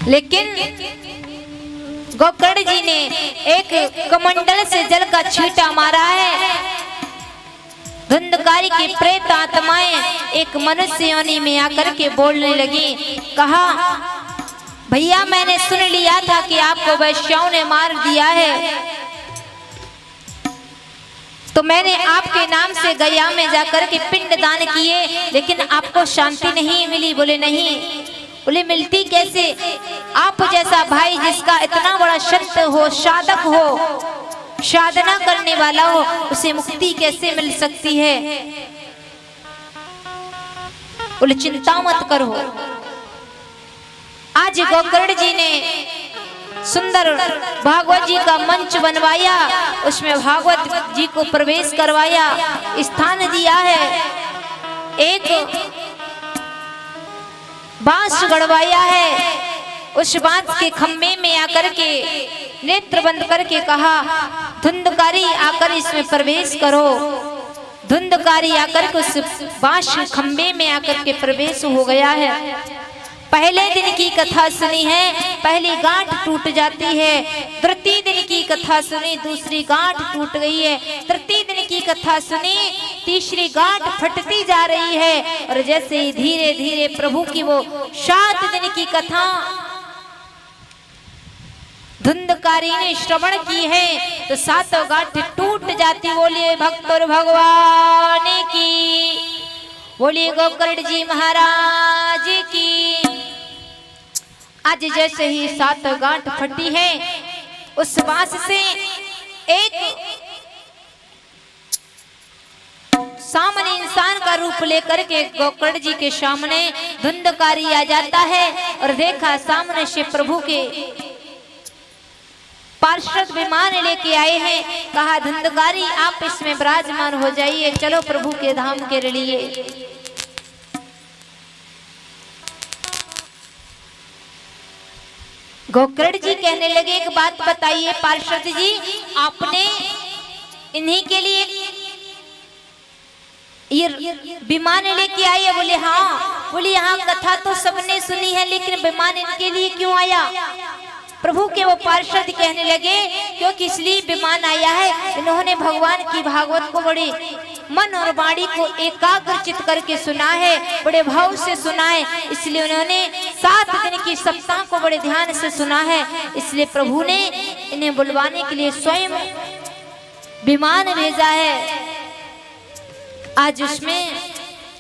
लेकिन गोकर्ण जी ने एक कमंडल से जल का छींटा मारा है। धुंधकारी की प्रेत आत्माएं एक मनुष्य योनि में आकर के बोलने लगी। कहा, भैया मैंने सुन लिया था कि आपको वैश्याओं ने मार दिया है, तो मैंने आपके नाम से गया में जाकर के पिंड दान किए, लेकिन आपको शांति नहीं मिली। बोले नहीं। बोले मिलती कैसे? आप जैसा भाई जिसका इतना बड़ा संत हो, साधक हो, साधना करने वाला हो, उसे मुक्ति कैसे मिल सकती है? बोले चिंता मत करो। आज गोकर्ण जी ने सुंदर भागवत जी का मंच बनवाया, उसमें भागवत जी को प्रवेश करवाया, स्थान दिया है, एक बांस गड़वाया है। उस बांस के खम्भे में आकर के नेत्र बंद करके कहा, धुंधकारी आकर इसमें प्रवेश करो। धुंधकारी आकर के उस बांस खम्भे में आकर के प्रवेश हो गया है। पहले दिन की कथा सुनी है, पहली गांठ टूट जाती है। तृतीय दिन की कथा सुनी, दूसरी गांठ टूट गई है। तृतीय दिन की कथा सुनी, तीसरी गांठ फटती जा रही है। और जैसे ही धीरे धीरे प्रभु की वो 7 दिन की कथा धुंधकारी ने श्रवण की है, तो 7 गांठ टूट जाती। बोलिए भक्त और भगवान की, बोलिए गोकर्ण जी महाराज की। आज जैसे ही 7 गांठ फटी है, उस बांस से एक सामने इंसान का रूप लेकर के गोकर्ण जी के सामने धुंधकारी आ जाता है। और देखा सामने से प्रभु के पार्षद विमान लेके आए हैं। कहा, धुंधकारी आप इसमें विराजमान हो जाइए, चलो प्रभु के धाम के लिए। गोकर्ण जी कहने लगे, एक बात बताइए पार्षद जी, आपने इन्हीं के लिए ये विमान लेके आई है? बोले हाँ। बोले यहाँ कथा तो सबने सुनी है, लेकिन विमान इनके लिए क्यों आया? प्रभु के वो पार्षद कहने लगे, क्योंकि इसलिए विमान आया है, इन्होंने भगवान की भागवत को बड़े मन और वाणी को एकाग्रचित करके सुना है, बड़े भाव से सुना है, इसलिए उन्होंने 7 दिन की सप्ताह को बड़े ध्यान से सुना है। इसलिए प्रभु ने इन्हें बुलवाने के लिए स्वयं विमान भेजा है। आज उसमें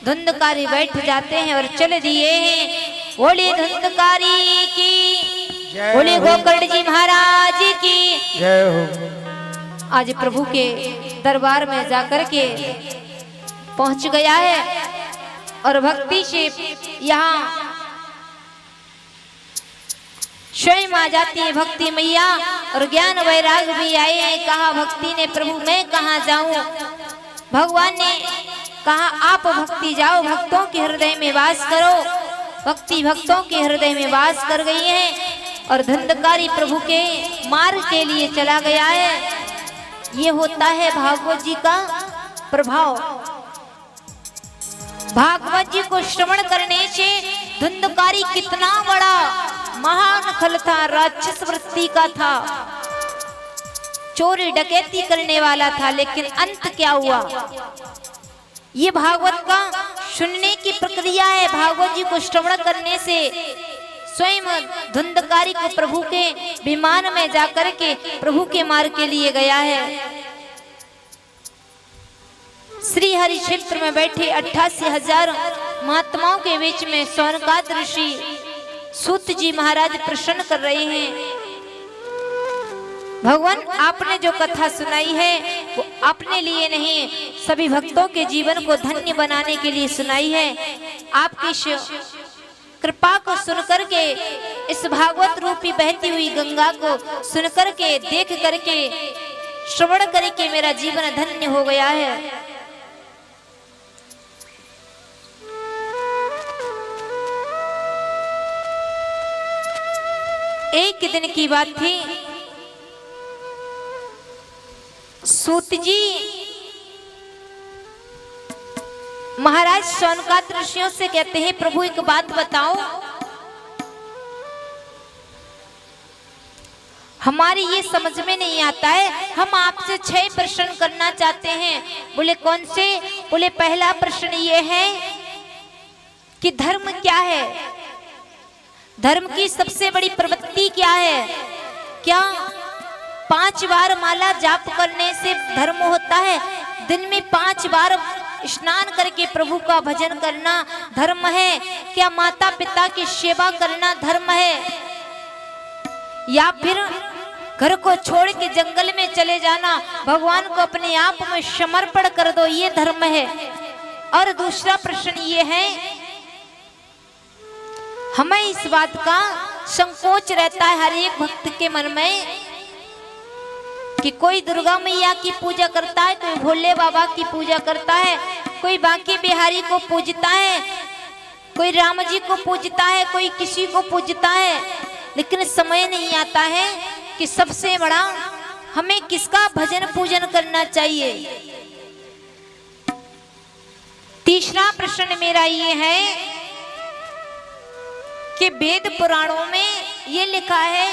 धुंधकारी बैठ जाते हैं और चल दिए हैं। बोले धुंधकारी की, बोले गोकर्ण जी महाराज की जय हो। आज प्रभु के दरबार में जाकर के पहुंच गया है और भक्ति से यहाँ स्वयं आ जाती है भक्ति मैया, और ज्ञान वैराग भी आए हैं। कहा भक्ति ने, प्रभु मैं कहाँ जाऊं? भगवान ने कहा, आप भक्ति जाओ, भक्तों के हृदय में वास करो। भक्ति भक्तों के हृदय में वास कर गई है और धुंधकारी प्रभु के मार्ग के लिए चला गया है। ये होता है भागवत जी का प्रभाव। भागवत जी को श्रवण करने से धुंधकारी कितना बड़ा महान खल था, राक्षस वृत्ति का था, चोरी डकैती करने वाला था, लेकिन अंत क्या हुआ? ये भागवत का सुनने की प्रक्रिया है। भागवत जी को श्रवण करने से स्वयं धुंधकारी को प्रभु के विमान में जाकर के प्रभु के मार्ग के लिए गया है। श्री हरि क्षेत्र में बैठे 88,000 महात्माओं के बीच में सौनकाद ऋषि सूत जी महाराज प्रसन्न कर रहे हैं। भगवान आपने जो कथा सुनाई है वो अपने लिए नहीं, सभी भक्तों के जीवन को धन्य बनाने के लिए सुनाई है। आपकी कृपा को सुनकर के, इस भागवत रूपी बहती हुई गंगा को सुनकर के, देख करके, श्रवण करके मेरा जीवन धन्य हो गया है। एक दिन की बात थी, सूत जी महाराज शौनकाद ऋषियों से कहते हैं, प्रभु एक बात बताओ, हमारी ये समझ में नहीं आता है। हम आपसे 6 प्रश्न करना चाहते हैं। बोले कौन से? बोले पहला प्रश्न ये है कि धर्म क्या है, धर्म की सबसे बड़ी प्रवृत्ति क्या है? क्या 5 बार माला जाप करने से धर्म होता है? दिन में 5 बार स्नान करके प्रभु का भजन करना धर्म है? क्या माता पिता की सेवा करना धर्म है? या फिर घर को छोड़ के जंगल में चले जाना, भगवान को अपने आप में समर्पण कर दो, ये धर्म है? और दूसरा प्रश्न ये है, हमें इस बात का संकोच रहता है हर एक भक्त के मन में कि कोई दुर्गा मैया की पूजा करता है, कोई भोले बाबा की पूजा करता है, कोई बांके बिहारी को पूजता है, कोई राम जी को पूजता है, कोई किसी को पूजता है, लेकिन समय नहीं आता है कि सबसे बड़ा हमें किसका भजन पूजन करना चाहिए। तीसरा प्रश्न मेरा ये है कि वेद पुराणों में ये लिखा है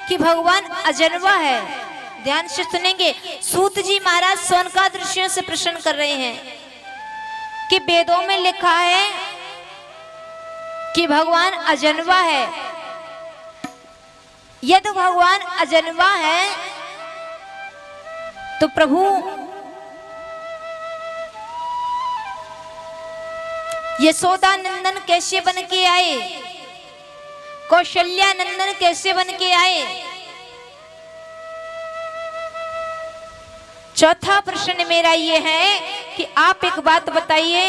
कि भगवान अजन्मा है। ध्यान से सुनेंगे, सूत जी महाराज सोनकाद ऋषियों से प्रश्न कर रहे हैं कि वेदों में लिखा है कि भगवान अजन्मा है। यदि भगवान अजन्मा है तो प्रभु यशोदा नंदन कैसे बन के आए, कौशल्या नंदन कैसे बन के आए? चौथा प्रश्न मेरा ये है कि आप एक बात बताइए,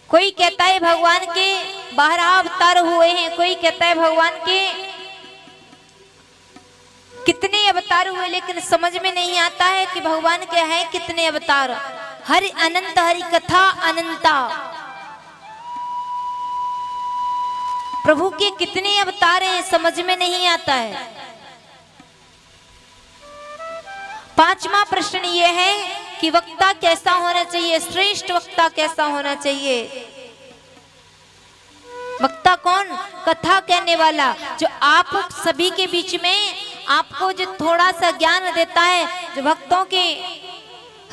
कोई कहता है भगवान के 12 अवतार हुए हैं, कोई कहता है भगवान के कितने अवतार हुए, लेकिन समझ में नहीं आता है कि भगवान के हैं कितने अवतार। हरि अनंत, हरि कथा अनंता, प्रभु के कितने अवतार हैं समझ में नहीं आता है। पांचवा प्रश्न ये है कि वक्ता कैसा होना चाहिए, श्रेष्ठ वक्ता कैसा होना चाहिए। वक्ता कौन? कथा कहने वाला, जो आप सभी के बीच में आपको जो थोड़ा सा ज्ञान देता है, जो भक्तों के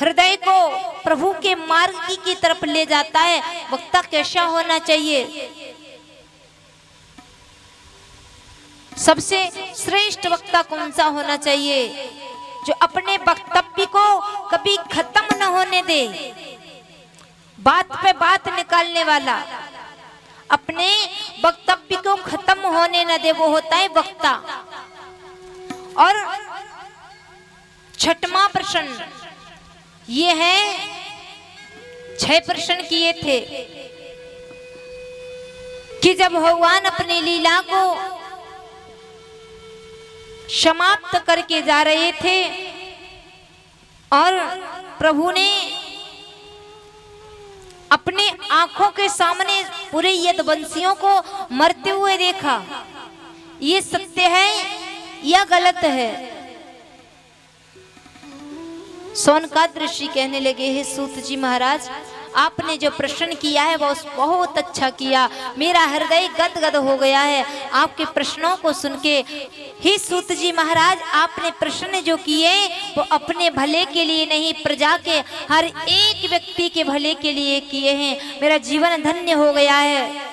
हृदय को प्रभु के मार्ग की तरफ ले जाता है, वक्ता कैसा होना चाहिए। सबसे श्रेष्ठ वक्ता कौन सा होना चाहिए? जो अपने वक्तव्य को कभी खत्म न होने दे, बात पे बात निकालने वाला, अपने वक्तव्य को खत्म होने न दे, वो होता है वक्ता। और छठवां प्रश्न ये है, 6 प्रश्न किए थे कि जब भगवान अपनी लीला को समाप्त करके जा रहे थे और प्रभु ने अपने आंखों के सामने पूरे यदुवंशियों को मरते हुए देखा, ये सत्य है या गलत है? सोनकाद ऋषि कहने लगे, हे सूत जी महाराज, आपने जो प्रश्न किया है वो बहुत अच्छा किया, मेरा हृदय गदगद हो गया है आपके प्रश्नों को सुन के। हे सूत जी महाराज, आपने प्रश्न जो किए वो अपने भले के लिए नहीं, प्रजा के हर एक व्यक्ति के भले के लिए किए हैं। मेरा जीवन धन्य हो गया है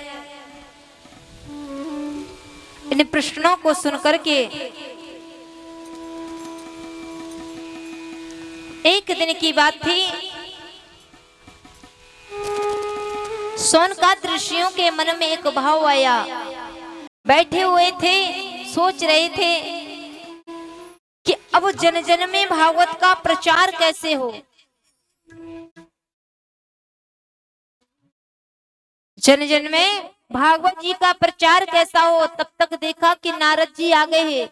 इन प्रश्नों को सुनकर के। एक दिन की बात थी, सोनकाद ऋषियों के मन में एक भाव आया। बैठे हुए थे, सोच रहे थे कि अब जन जन में भागवत का प्रचार कैसे हो। जन जन में भागवत जी का प्रचार कैसा हो। तब तक देखा कि नारद जी आ गए हैं।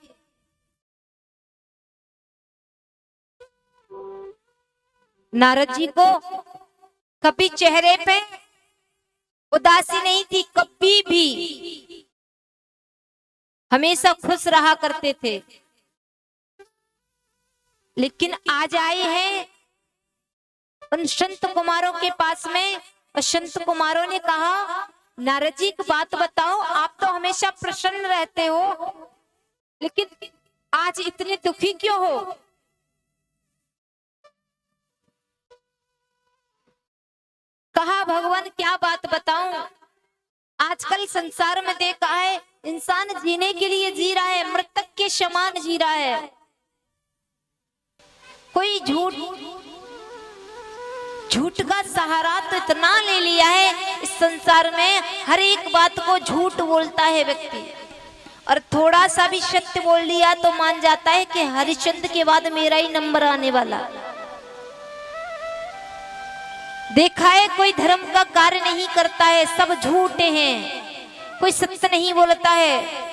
नारद जी को कभी चेहरे पे उदासी नहीं थी, कभी भी हमेशा खुश रहा करते थे। लेकिन आज आए हैं उन संत कुमारों के पास में, और संत कुमारों ने कहा, नारद जी की बात बताओ, आप तो हमेशा प्रसन्न रहते हो, लेकिन आज इतने दुखी क्यों हो? कहा भगवान क्या बात बताऊं, आजकल संसार में देखा है इंसान जीने के लिए जी रहा है, मृतक के समान जी रहा है। कोई झूठ का सहारा तो इतना ले लिया है इस संसार में, हर एक बात को झूठ बोलता है व्यक्ति, और थोड़ा सा भी सत्य बोल लिया तो मान जाता है कि हरिश्चंद्र के बाद मेरा ही नंबर आने वाला। देखा है कोई धर्म का कार्य नहीं करता है, सब झूठे हैं, कोई सत्य नहीं बोलता है।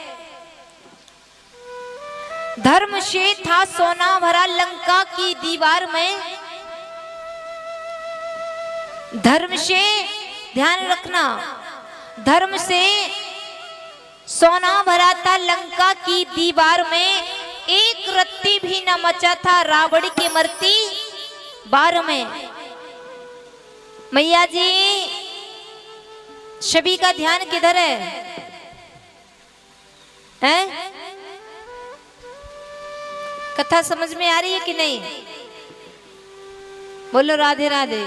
धर्म से था सोना भरा लंका की दीवार में, धर्म से, ध्यान रखना, धर्म से सोना भरा था लंका की दीवार में, एक रत्ती भी न मचा था रावण की मरती बार में। मैया जी सभी का ध्यान किधर है? हैं? कथा समझ में आ रही है कि नहीं? बोलो राधे राधे।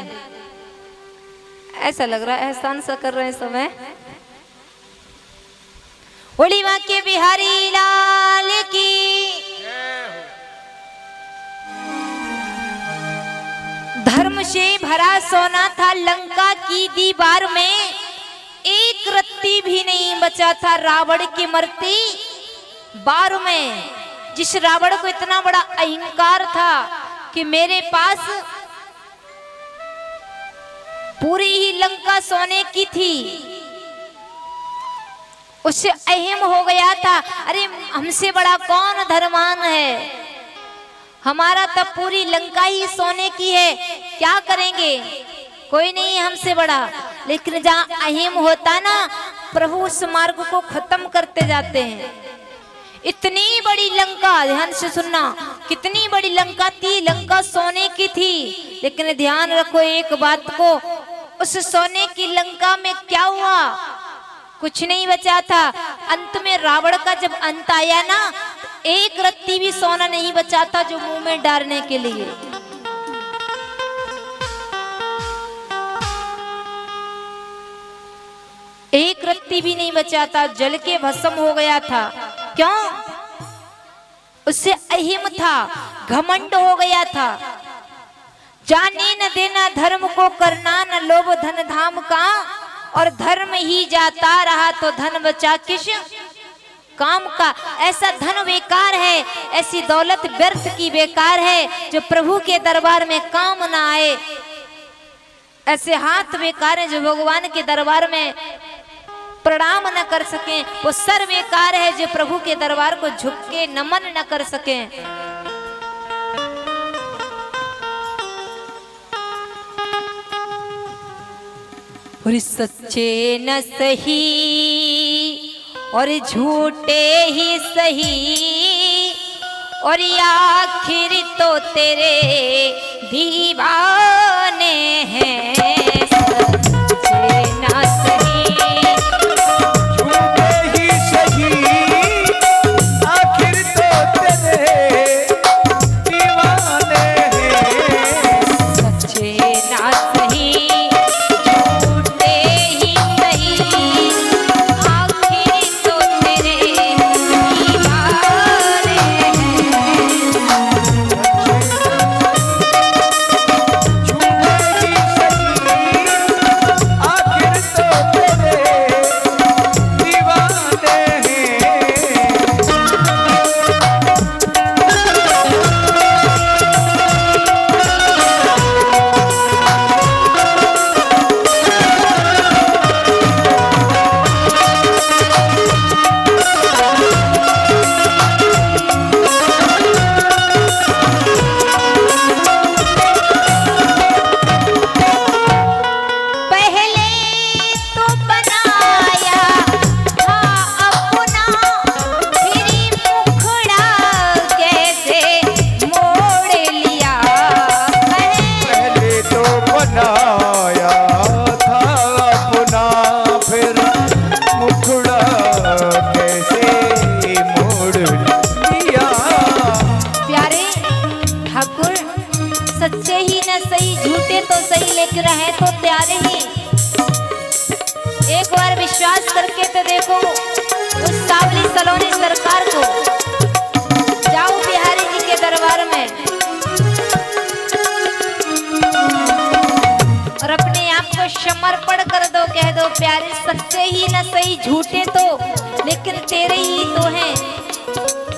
ऐसा लग रहा है एहसान सा कर रहे हैं सब, है? बोली मां के बिहारी लाल की। धर्म से भरा सोना था लंका की दीवार में, एक रत्ती भी नहीं बचा था रावण की मरती बार में। जिस रावण को इतना बड़ा अहंकार था कि मेरे पास पूरी ही लंका सोने की थी, उससे अहम हो गया था, अरे हमसे बड़ा कौन धर्मान है, हमारा तब पूरी लंका ही सोने की है, क्या करेंगे, कोई नहीं हमसे बड़ा। लेकिन जहाँ अहिम होता ना, प्रभु उस मार्ग को खत्म करते जाते हैं। इतनी बड़ी लंका, ध्यान से सुनना, कितनी बड़ी लंका थी, लंका सोने की थी, लेकिन ध्यान रखो एक बात को, उस सोने की लंका में क्या हुआ, कुछ नहीं बचा था। अंत में रावण का जब अंत आया ना, एक रत्ती भी सोना नहीं बचा था जो मुंह में डालने के लिए। एक रत्ती भी नहीं बचा था, जल के भस्म हो गया था। क्यों? उससे अहिम था, घमंड हो गया था। जाने न देना धर्म को, करना न लोभ धन धाम का, और धर्म ही जाता रहा तो धन बचा किस काम का। ऐसा धन बेकार है, ऐसी दौलत व्यर्थ की बेकार है जो प्रभु के दरबार में काम ना आए। ऐसे हाथ बेकार है जो भगवान के दरबार में प्रणाम न कर सके। वो सर बेकार है जो प्रभु के दरबार को झुक के नमन न कर सके। और सच्चे न सही और झूठे ही सही, और आखिर तो तेरे दीवाने हैं। सच्चे न सही झूठे ही सही, आखिर तो तेरे दीवाने हैं। सच्चे न सही झूठे सही न सही झूठे तो लेकिन तेरे ही तो हैं।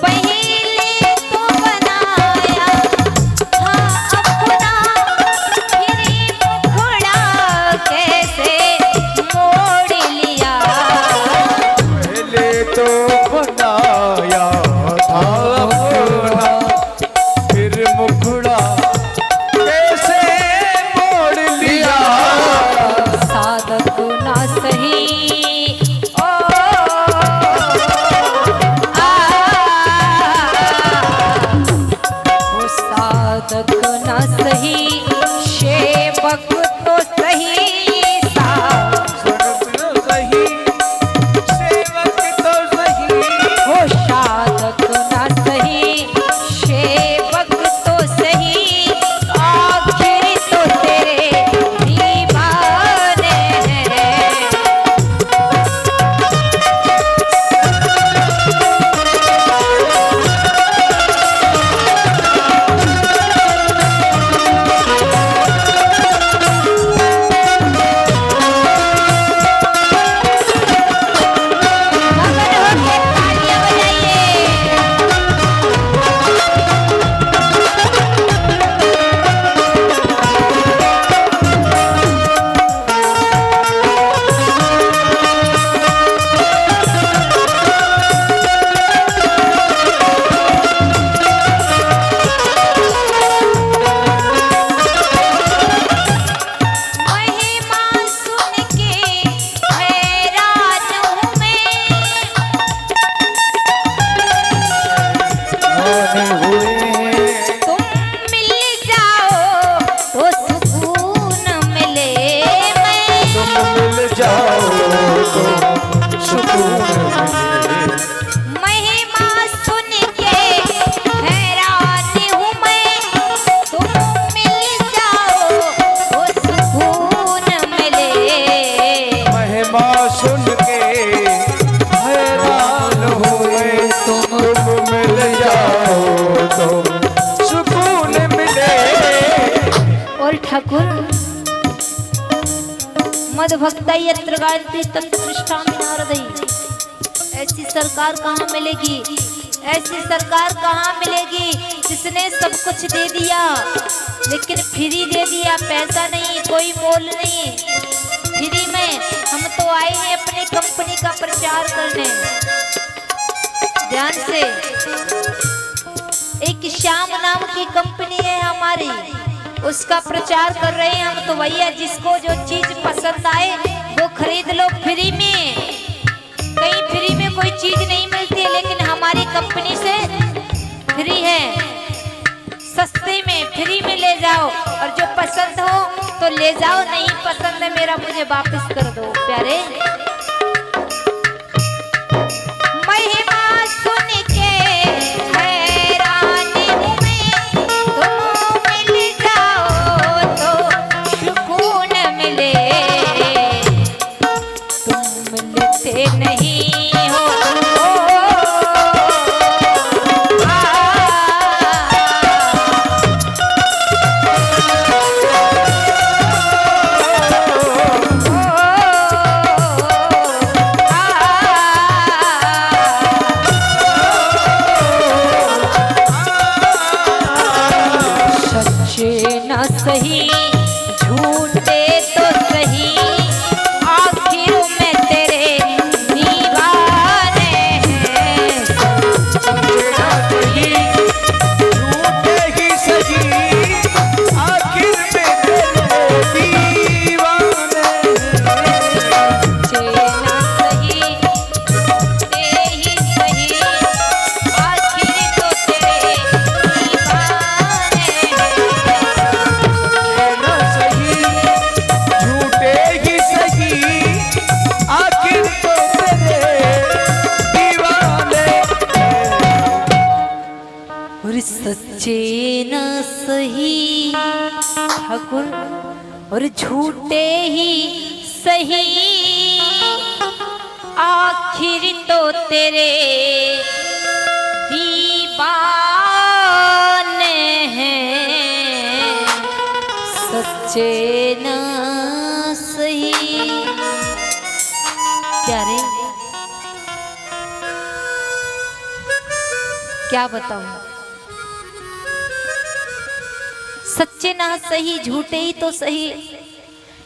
पहले तो बनाया हाँ अपना, फिर मुखड़ा कैसे मोड़ लिया। पहले तो बनाया था अपना, फिर मुखड़ा कैसे मोड़ लिया। साधक ना सही ओ वो साधक ना सही सेवक तो सही। साधक तो सही, सेवक तो सही। हो साधक ना सही सेवक तो सही, आखिर तो तेरे दीवाने हैं। मगन होके तालियां बजाइए। महिमा सुन के हैरान हूँ मैं, मान हुए तुम मिल जाओ तो सुकून मिले। तुम मिल जाओ तो सुकून मिले। महिमा सुन के हैरान हूँ मैं, तुम मिल जाओ तो सुकून मिले। महिमा सुन के हैरान हुए, तुम मिल जाओ तो सुकून मिले। और ठाकुर मद भक्ता यत्र गायत्री तत्र पृष्ठामि नारदई। ऐसी सरकार कहाँ मिलेगी, ऐसी सरकार कहाँ मिलेगी जिसने सब कुछ दे दिया लेकिन फ्री दे दिया, पैसा नहीं कोई मोल नहीं। फ्री में हम तो आए हैं अपनी कंपनी का प्रचार करने। ध्यान से, एक श्याम नाम की कंपनी है हमारी, उसका प्रचार कर रहे हैं हम। तो भैया जिसको जो चीज पसंद आए वो खरीद लो फ्री में। कहीं फ्री में कोई चीज नहीं मिलती है लेकिन हमारी कंपनी से फ्री है। सस्ते में फ्री में ले जाओ और जो पसंद हो तो ले जाओ, नहीं पसंद है मेरा मुझे वापस कर दो प्यारे। महिमा सुन के हैरान हूँ मैं, तुम मिल जाओ तो सुकून मिले। तुम मिलते नहीं हो सच्चे न सही झूठे तो सही, आखिर में तेरे दीवाने हैं। झूठे ही सही, आखिर में तेरे दीवाने हैं। सच्चे न सही झूठे ही सही, आखिर तो तेरे दीवाने हैं। न सही, झूठे ही सही, आखिर तो तेरे दीवाने हैं। और सच्चे न सही ठाकुर और झूठे ही सही, आखिर तो तेरे दीवाने हैं। सच्चे न सही क्या बताऊं, सच्चे ना सही झूठे ही तो सही,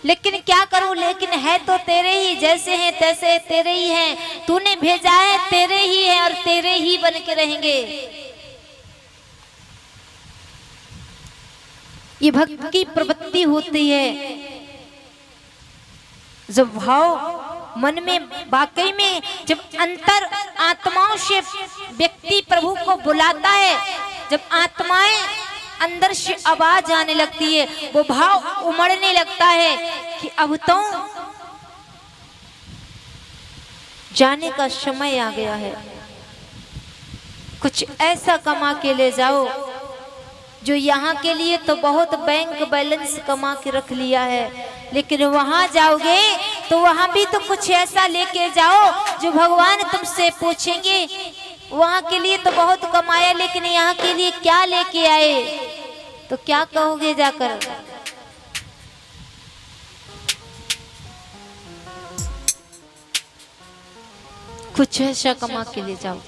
लेकिन क्या करूं, लेकिन है तो तेरे ही, जैसे हैं तैसे तेरे ही हैं, तूने भेजा है तेरे ही है और तेरे ही बन के रहेंगे। ये भक्ति की प्रवृत्ति होती है, जब भाव मन में वाकई में, जब अंतर आत्माओं से व्यक्ति प्रभु को बुलाता है, जब आत्माएं अंदर से आवाज आने लगती है, वो भाव उमड़ने लगता है कि अब तो जाने का समय आ गया है, कुछ ऐसा कमा के ले जाओ जो यहाँ के लिए तो बहुत बैंक बैलेंस कमा के रख लिया है, लेकिन वहां जाओगे तो वहां भी तो कुछ ऐसा लेके जाओ जो भगवान तुमसे पूछेंगे, वहां के लिए तो बहुत कमाया लेकिन यहाँ के लिए क्या लेके आए, तो क्या कहोगे जाकर। कुछ ऐसा कमा के ले जाओ।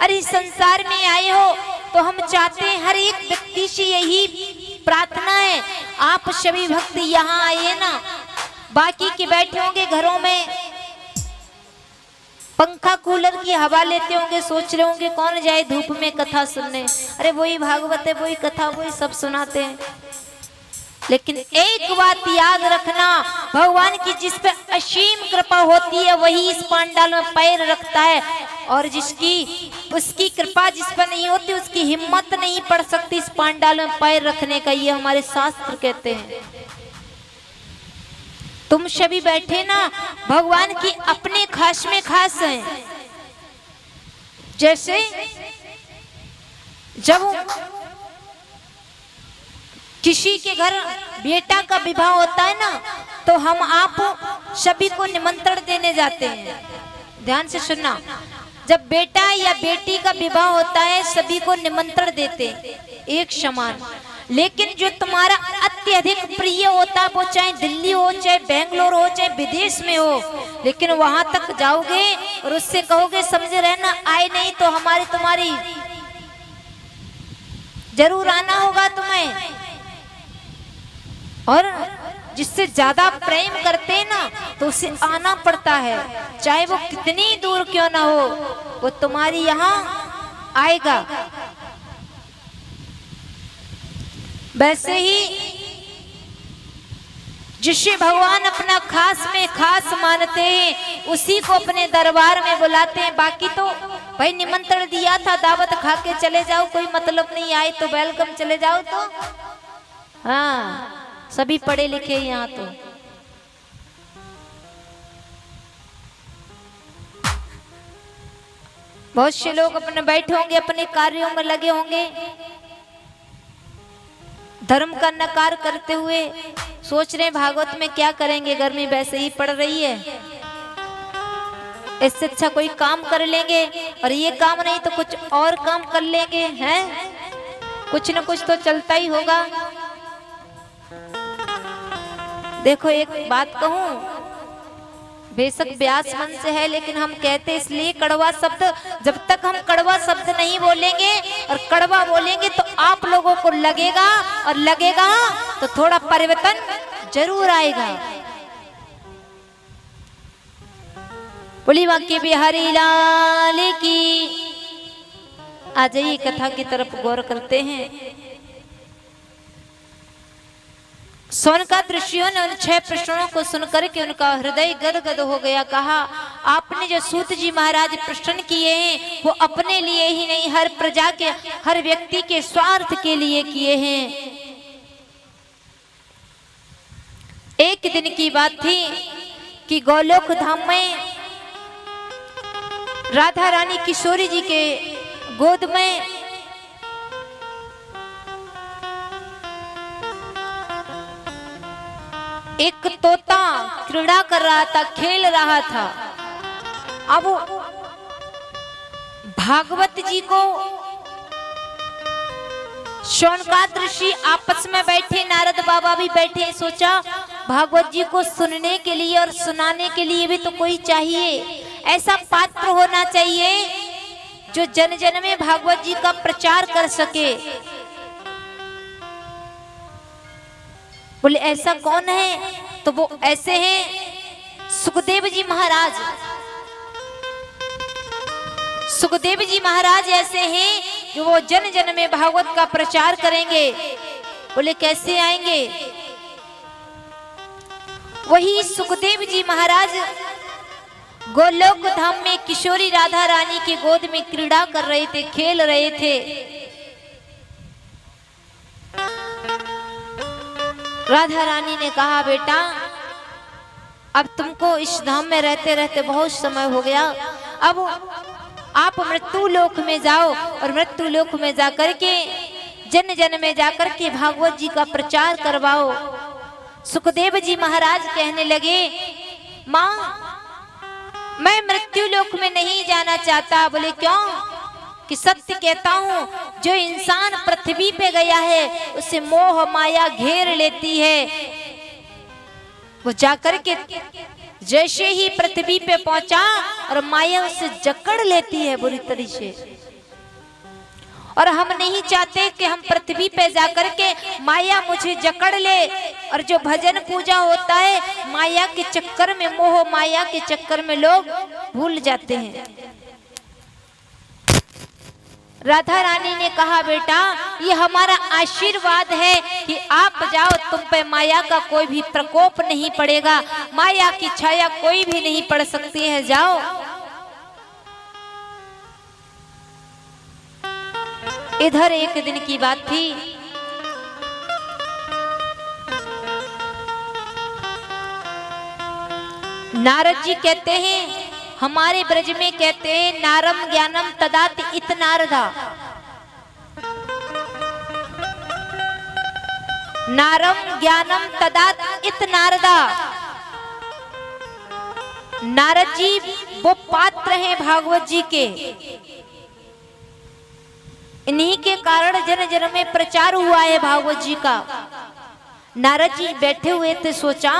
अरे संसार में आए हो तो हम चाहते हैं, हर एक व्यक्ति से यही प्रार्थना है, आप सभी भक्त यहाँ आइए ना, बाकी के बैठे होंगे घरों में पंखा कूलर की हवा लेते होंगे, सोच रहे होंगे कौन जाए धूप में कथा सुनने, अरे वही भागवत है, वही कथा, वही सब सुनाते हैं। लेकिन एक बात याद रखना, भगवान की जिस पे असीम कृपा होती है वही इस पांडाल में पैर रखता है, और जिसकी उसकी कृपा जिस पर नहीं होती उसकी हिम्मत नहीं पड़ सकती इस पांडाल में पैर रखने का, ये हमारे शास्त्र कहते हैं। तुम सभी बैठे ना, भगवान की अपने खास में खास हैं। जैसे जब किसी के घर बेटा का विवाह होता है ना, तो हम आप सभी को निमंत्रण देने जाते हैं। ध्यान से सुनना, जब बेटा या बेटी का विवाह होता है सभी को निमंत्रण देते हैं एक समान, लेकिन जो तुम्हारा अत्यधिक प्रिय होता है वो चाहे दिल्ली हो, चाहे बेंगलोर हो, चाहे विदेश में हो, लेकिन वहां तक जाओगे और उससे कहोगे समझे रहना, आए नहीं तो हमारी तुम्हारी जरूर आना होगा तुम्हें। और जिससे ज्यादा प्रेम करते हैं ना तो उसे आना पड़ता है, चाहे वो कितनी दूर क्यों ना हो, वो तुम्हारी यहाँ आएगा। वैसे ही जिसे भगवान अपना खास में खास मानते हैं उसी को अपने दरबार में बुलाते हैं। बाकी तो भाई निमंत्रण दिया था, दावत खा के चले जाओ, कोई मतलब नहीं, आए तो वेलकम, चले जाओ तो। हाँ, सभी पढ़े लिखे यहाँ तो। बहुत से लोग अपने बैठे होंगे, अपने कार्यों में लगे होंगे, धर्म का नकार करते हुए सोच रहे भागवत में क्या करेंगे, गर्मी वैसे ही पड़ रही है, इससे अच्छा कोई काम कर लेंगे, और ये काम नहीं तो कुछ और काम कर लेंगे, हैं कुछ न कुछ तो चलता ही होगा। देखो एक बात कहूं, बेशक व्यास मन से है, लेकिन हम कहते इसलिए कड़वा शब्द, जब तक हम कड़वा शब्द नहीं बोलेंगे और कड़वा बोलेंगे तो आप लोगों को लगेगा, और लगेगा तो थोड़ा परिवर्तन जरूर आएगा। बोली बांके बिहारी लाल की। आ जाइए कथा की तरफ गौर करते हैं। सोनकाद ऋषियों ने उन 6 प्रश्नों को सुनकर के उनका हृदय गदगद हो गया। कहा, आपने जो सूत जी महाराज प्रश्न किए हैं वो अपने लिए ही नहीं, हर प्रजा के, हर व्यक्ति के स्वार्थ के लिए किए हैं। एक दिन की बात थी कि गोलोक धाम में राधा रानी किशोरी जी के गोद में एक तोता क्रीड़ा कर रहा था, खेल रहा था। अब भागवत जी को शौनकाद ऋषि आपस में बैठे, नारद बाबा भी बैठे, सोचा भागवत जी को सुनने के लिए और सुनाने के लिए भी तो कोई चाहिए, ऐसा पात्र होना चाहिए जो जन जन में भागवत जी का प्रचार कर सके। बोले ऐसा कौन है? तो वो ऐसे हैं सुखदेव जी महाराज। सुखदेव जी महाराज ऐसे हैं जो वो जन जन में भागवत का प्रचार करेंगे। बोले कैसे आएंगे? वही सुखदेव जी महाराज गोलोक धाम में किशोरी राधा रानी की गोद में क्रीड़ा कर रहे थे, खेल रहे थे। राधा रानी ने कहा बेटा अब तुमको इस धाम में रहते रहते बहुत समय हो गया, अब आप मृत्यु लोक में जाओ और मृत्यु लोक में जाकर के जन जन में जाकर के भागवत जी का प्रचार करवाओ। सुखदेव जी महाराज कहने लगे माँ मैं मृत्यु लोक में नहीं जाना चाहता। बोले क्यों? कि सत्य कहता हूँ जो इंसान पृथ्वी पे गया है उसे मोह माया घेर लेती है। वो जाकर के जैसे ही पृथ्वी पे पहुंचा और माया उसे जकड़ लेती है बुरी तरह से। और हम नहीं चाहते कि हम पृथ्वी पे जाकर के माया मुझे जकड़ ले। और जो भजन पूजा होता है माया के चक्कर में, मोह माया के चक्कर में लोग भूल जाते हैं। राधा रानी ने कहा बेटा ये हमारा आशीर्वाद है कि आप जाओ, तुम पे माया का कोई भी प्रकोप नहीं पड़ेगा, माया की छाया कोई भी नहीं पड़ सकती है, जाओ। इधर एक दिन की बात थी, नारद जी कहते हैं हमारे ब्रज में कहते हैं नारम ज्ञानम तदाति इत नारदा। नारम ज्ञानम तदात इत नारदा। नारद जी वो पात्र हैं भागवत जी के, इन्हीं के कारण जन जन में प्रचार हुआ है भागवत जी का। नारद जी बैठे हुए थे, सोचा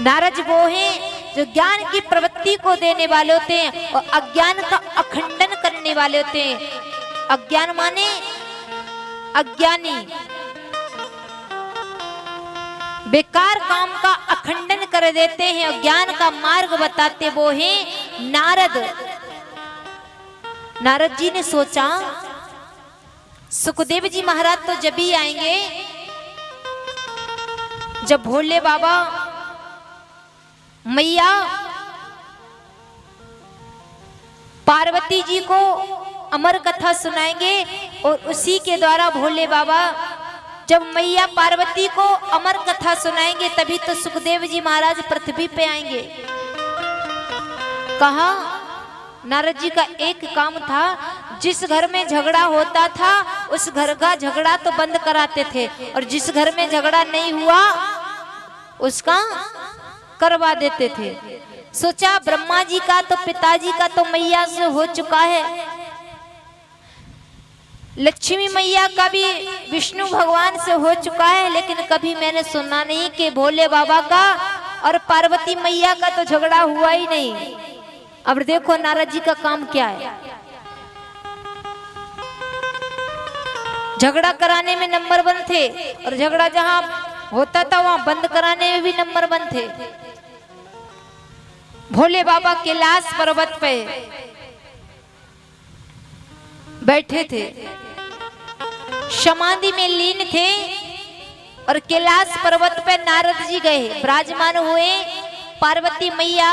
नारद वो हैं जो ज्ञान की प्रवृत्ति को देने वाले होते हैं और अज्ञान का अखंडन करने वाले होते हैं। अज्ञान माने अज्ञानी, बेकार काम का अखंडन कर देते हैं और ज्ञान का मार्ग बताते वो हैं नारद। नारद जी ने सोचा सुखदेव जी महाराज तो जब ही आएंगे जब भोले बाबा मैया पार्वती जी को अमर कथा सुनाएंगे और उसी के द्वारा भोले बाबा जब मैया पार्वती को अमर कथा सुनाएंगे तभी तो सुखदेव जी महाराज पृथ्वी पे आएंगे। कहा नारद जी का एक काम था, जिस घर में झगड़ा होता था उस घर का झगड़ा तो बंद कराते थे और जिस घर में झगड़ा नहीं हुआ उसका करवा देते थे। सोचा ब्रह्मा जी का तो पिताजी का तो मैया से हो चुका है, लक्ष्मी मैया का भी विष्णु भगवान से हो चुका है, लेकिन कभी मैंने सुना नहीं कि भोले बाबा का और पार्वती मैया का तो झगड़ा हुआ ही नहीं। अब देखो नारद जी का काम क्या है, झगड़ा कराने में नंबर 1 थे और झगड़ा जहां होता था वहां बंद कराने में भी नंबर 1 थे। भोले बाबा कैलाश पर्वत पे बैठे थे, समाधि में लीन थे और कैलाश पर्वत पे नारद जी गए, विराजमान हुए। पार्वती मैया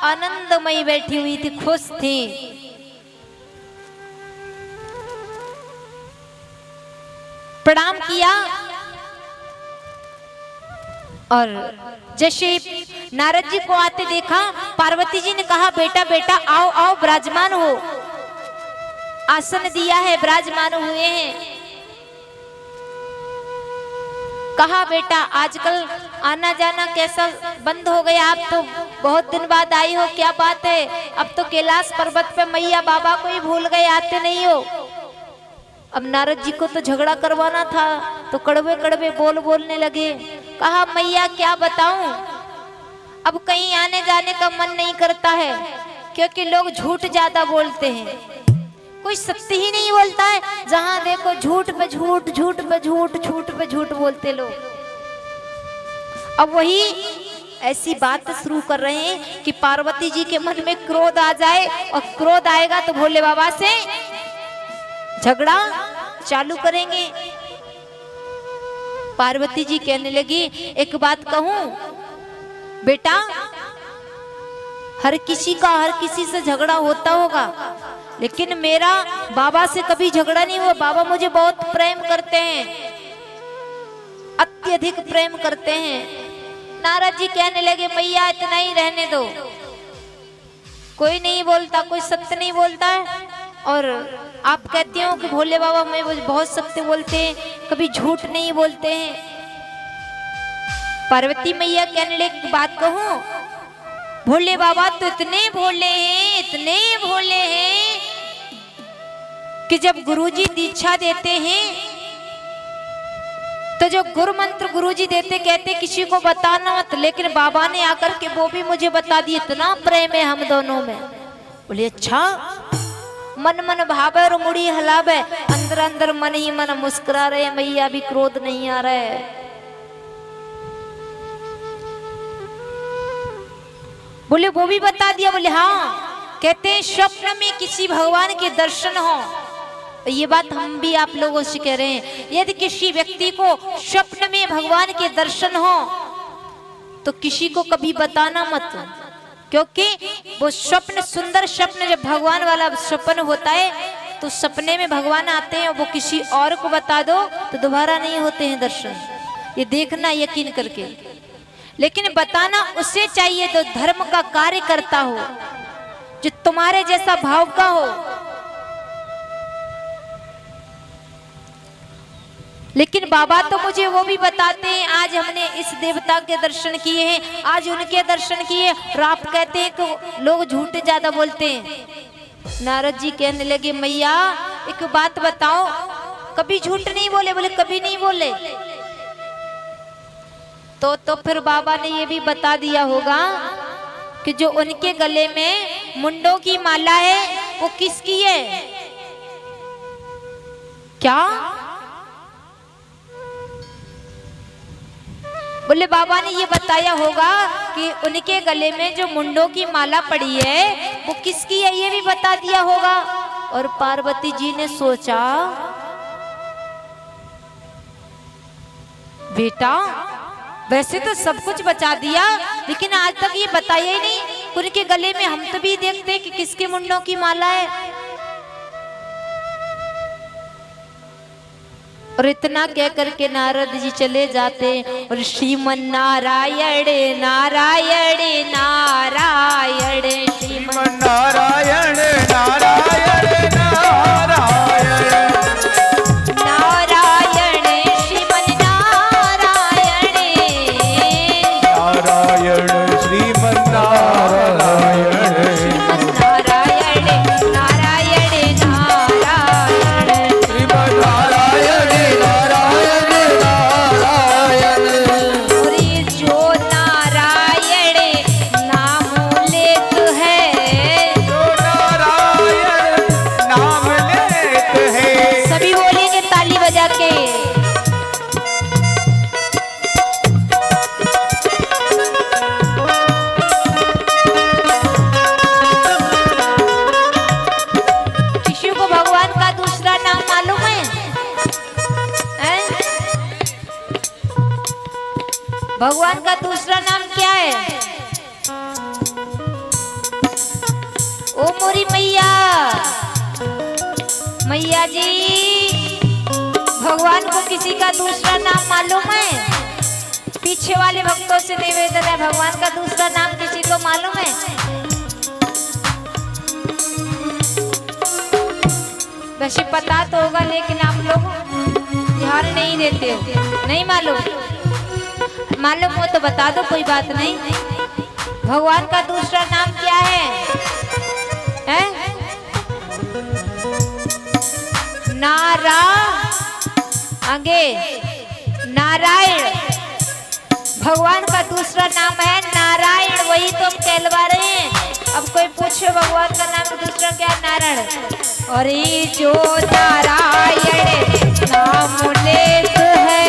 आनंदमयी बैठी हुई थी, खुश थी। प्रणाम किया और जैसे नारद जी को आते देखा, पार्वती जी ने कहा बेटा बेटा आओ आओ विराजमान हो। आसन दिया है, विराजमान हुए हैं। कहा बेटा आजकल आना जाना कैसा बंद हो गया, आप तो बहुत दिन बाद आई हो, क्या बात है? अब तो कैलाश पर्वत पे मैया बाबा को ही भूल गए, आते नहीं हो। अब नारद जी को तो झगड़ा करवाना था तो कड़वे कड़वे बोलने लगे। कहा मैया क्या बताऊं, अब कहीं आने जाने का मन नहीं करता है, क्योंकि लोग झूठ ज्यादा बोलते हैं, कोई सत्य ही नहीं बोलता है। जहां देखो झूठ पे झूठ, झूठ पे झूठ, झूठ पे झूठ बोलते लोग। अब वही ऐसी बात शुरू कर रहे हैं कि पार्वती जी के मन में क्रोध आ जाए, और क्रोध आएगा तो भोले बाबा से झगड़ा चालू करेंगे। पार्वती जी कहने लगी, एक बात कहूं बेटा, हर किसी का हर किसी से झगड़ा होता होगा, लेकिन मेरा बाबा से कभी झगड़ा नहीं हुआ। बाबा मुझे बहुत प्रेम करते हैं, अत्यधिक प्रेम करते हैं। नारद जी कहने लगे, मैया इतना ही रहने दो, कोई नहीं बोलता, कोई सत्य नहीं बोलता है। और आप कहते हो कि भोले बाबा में बहुत सत्य बोलते हैं, कभी झूठ नहीं बोलते हैं। पार्वती मैया कहने लगी, बात कहूं, भोले बाबा तो इतने भोले हैं, इतने भोले हैं कि जब गुरुजी दीक्षा देते हैं तो जो गुरु मंत्र गुरुजी देते, कहते किसी को बताना मत, लेकिन बाबा ने आकर के वो भी मुझे बता दिया, इतना प्रेम है हम दोनों में। बोले अच्छा, मन मन भावे और मुड़ी हलावे, अंदर अंदर मन ही मन मुस्कुरा रहे, मैया भी क्रोध नहीं आ रहा है। बोले वो भी बता दिया। बोले हाँ, कहते हैं स्वप्न में किसी भगवान के दर्शन हो, ये बात हम भी आप लोगों से कह रहे हैं, यदि किसी व्यक्ति को स्वप्न में भगवान के दर्शन हो तो किसी को कभी बताना मत, क्योंकि वो स्वप्न, सुंदर स्वप्न, जब भगवान वाला स्वप्न होता है तो सपने में भगवान आते हैं, वो किसी और को बता दो तो दोबारा नहीं होते हैं दर्शन, ये देखना यकीन करके। लेकिन बताना उसे चाहिए जो धर्म का कार्य करता हो, जो तुम्हारे जैसा भाव का हो। लेकिन बाबा तो मुझे वो भी बताते हैं, आज हमने इस देवता के दर्शन किए हैं, आज उनके दर्शन किए, और आप कहते हैं कि लोग झूठ ज्यादा बोलते हैं। नारद जी कहने लगे, मैया एक बात बताओ, कभी झूठ नहीं बोले? बोले कभी नहीं बोले। तो फिर बाबा ने ये भी बता दिया होगा कि जो उनके गले में मुंडों की माला है वो किसकी है? क्या? बोले बाबा ने ये बताया होगा कि उनके गले में जो मुंडों की माला पड़ी है वो किसकी है, ये भी बता दिया होगा। और पार्वती जी ने सोचा, बेटा वैसे तो सब कुछ बचा दिया, लेकिन आज तक ये बताया ही नहीं उनके गले में। हम तो भी देखते हैं कि किसके मुंडों की माला है। और इतना कह करके नारद जी चले जाते, और श्रीमन नारायण नारायण नारायण, श्रीमन नारायण नारायण नारायण, नारायण श्रीमन नारायण, नारायण श्रीमन नारायण, श्रीमन नारायण नारायण नारायण, श्रीमन नारायण नारायण नारायण। और ये जो नारायण नाम लेत है, जो नारायण नाम लेत है, सभी बोलेंगे ताली बजा के। किसी को भगवान का दूसरा नाम मालूम है? हैं? भगवान का दूसरा नाम क्या है? ओ मोरी मैया, मैया जी, भगवान को किसी का दूसरा नाम मालूम है? पीछे वाले भक्तों से निवेदन है, भगवान का दूसरा नाम किसी को मालूम है? वैसे पता तो होगा, लेकिन आप लोग ध्यान नहीं देते हो। नहीं मालूम? मालूम हो तो बता दो, कोई बात नहीं। भगवान का दूसरा नाम क्या है? हैं? नारा, आगे नारायण। भगवान का दूसरा नाम है नारायण, वही तो हम कहलवा रहे हैं। अब कोई पूछे भगवान का नाम दूसरा क्या, नारायण। और ये जो नारायण नाम लेत है,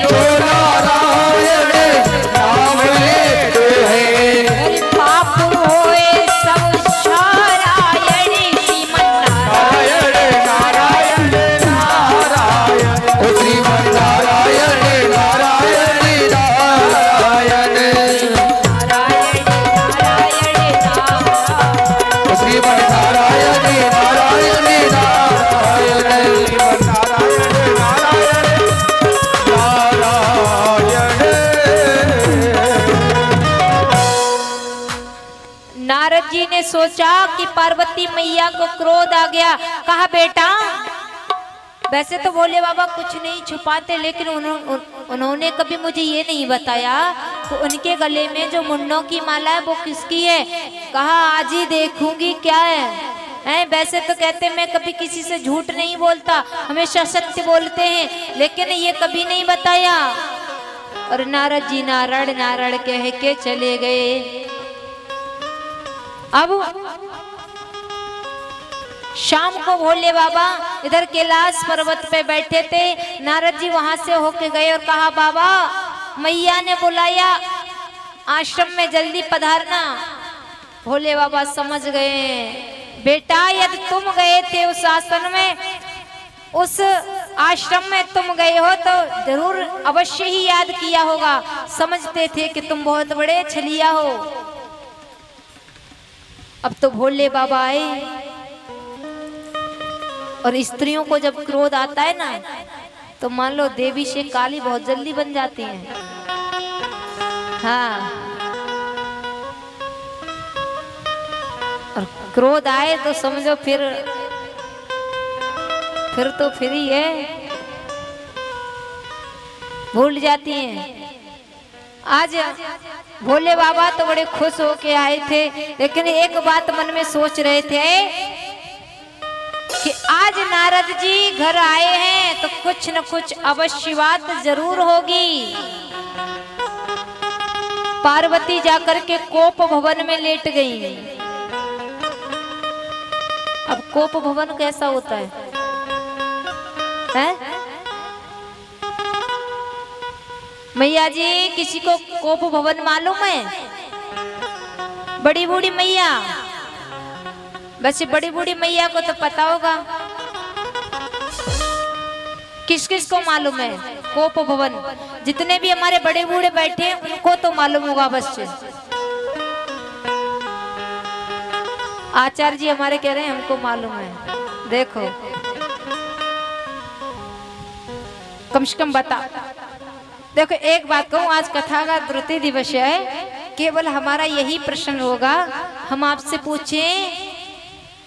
जो नारायण नाम लेत है, अरे पाप होए सब क्षारायण श्रीमन नारायण। नारायण नारायण ओ श्रीमन नारायण नारायण नारायण ओ श्रीमन नारायण नारायण नारायण श्रीमन नारायण नारायण। नारद जी ने सोचा कि पार्वती मैया को क्रोध आ गया। कहा बेटा, वैसे तो भोले बाबा कुछ नहीं छुपाते, लेकिन उन्होंने कभी मुझे ये नहीं बताया तो उनके गले में जो मुन्नों की माला है वो किसकी है। कहा आज ही देखूंगी क्या है। वैसे तो कहते मैं कभी किसी से झूठ नहीं बोलता, हमेशा सत्य बोलते हैं, लेकिन ये कभी नहीं बताया। और नारद जी नारायण नारायण कह के चले गए। अब शाम को भोले बाबा इधर कैलाश पर्वत पे बैठे थे। नारद जी वहां से होके गए और कहा बाबा मैया ने बुलाया, आश्रम में जल्दी पधारना। भोले बाबा समझ गए, बेटा यदि तुम गए थे उस आश्रम में, उस आश्रम में तुम गए हो तो जरूर अवश्य ही याद किया होगा। समझते थे कि तुम बहुत बड़े छलिया हो। अब तो भोले बाबा आए, और स्त्रियों को जब क्रोध आता है ना तो मान लो देवी से काली बहुत जल्दी बन जाती हैं। हाँ, और क्रोध आए तो समझो फिर तो फिर ही है, भूल जाती हैं। आज भोले बाबा तो बड़े खुश होके आए थे, लेकिन एक बात मन में सोच रहे थे कि आज नारद जी घर आए हैं तो कुछ न कुछ अवश्य बात जरूर होगी। पार्वती जाकर के कोप भवन में लेट गई। अब कोप भवन कैसा होता है? मैया जी किसी को कोप भवन मालूम है? बड़ी बूढ़ी मैया, वैसे बड़ी बूढ़ी मैया को तो पता होगा। किस किस को मालूम है कोप भवन? जितने भी हमारे बड़े बूढ़े बैठे हैं उनको तो मालूम होगा अवश्य। आचार्य जी हमारे कह रहे हैं हमको मालूम है। देखो कम से कम बता। देखो एक बात कहूँ, आज कथा का तृतीय दिवस है, केवल हमारा यही प्रश्न होगा। हम आपसे पूछें,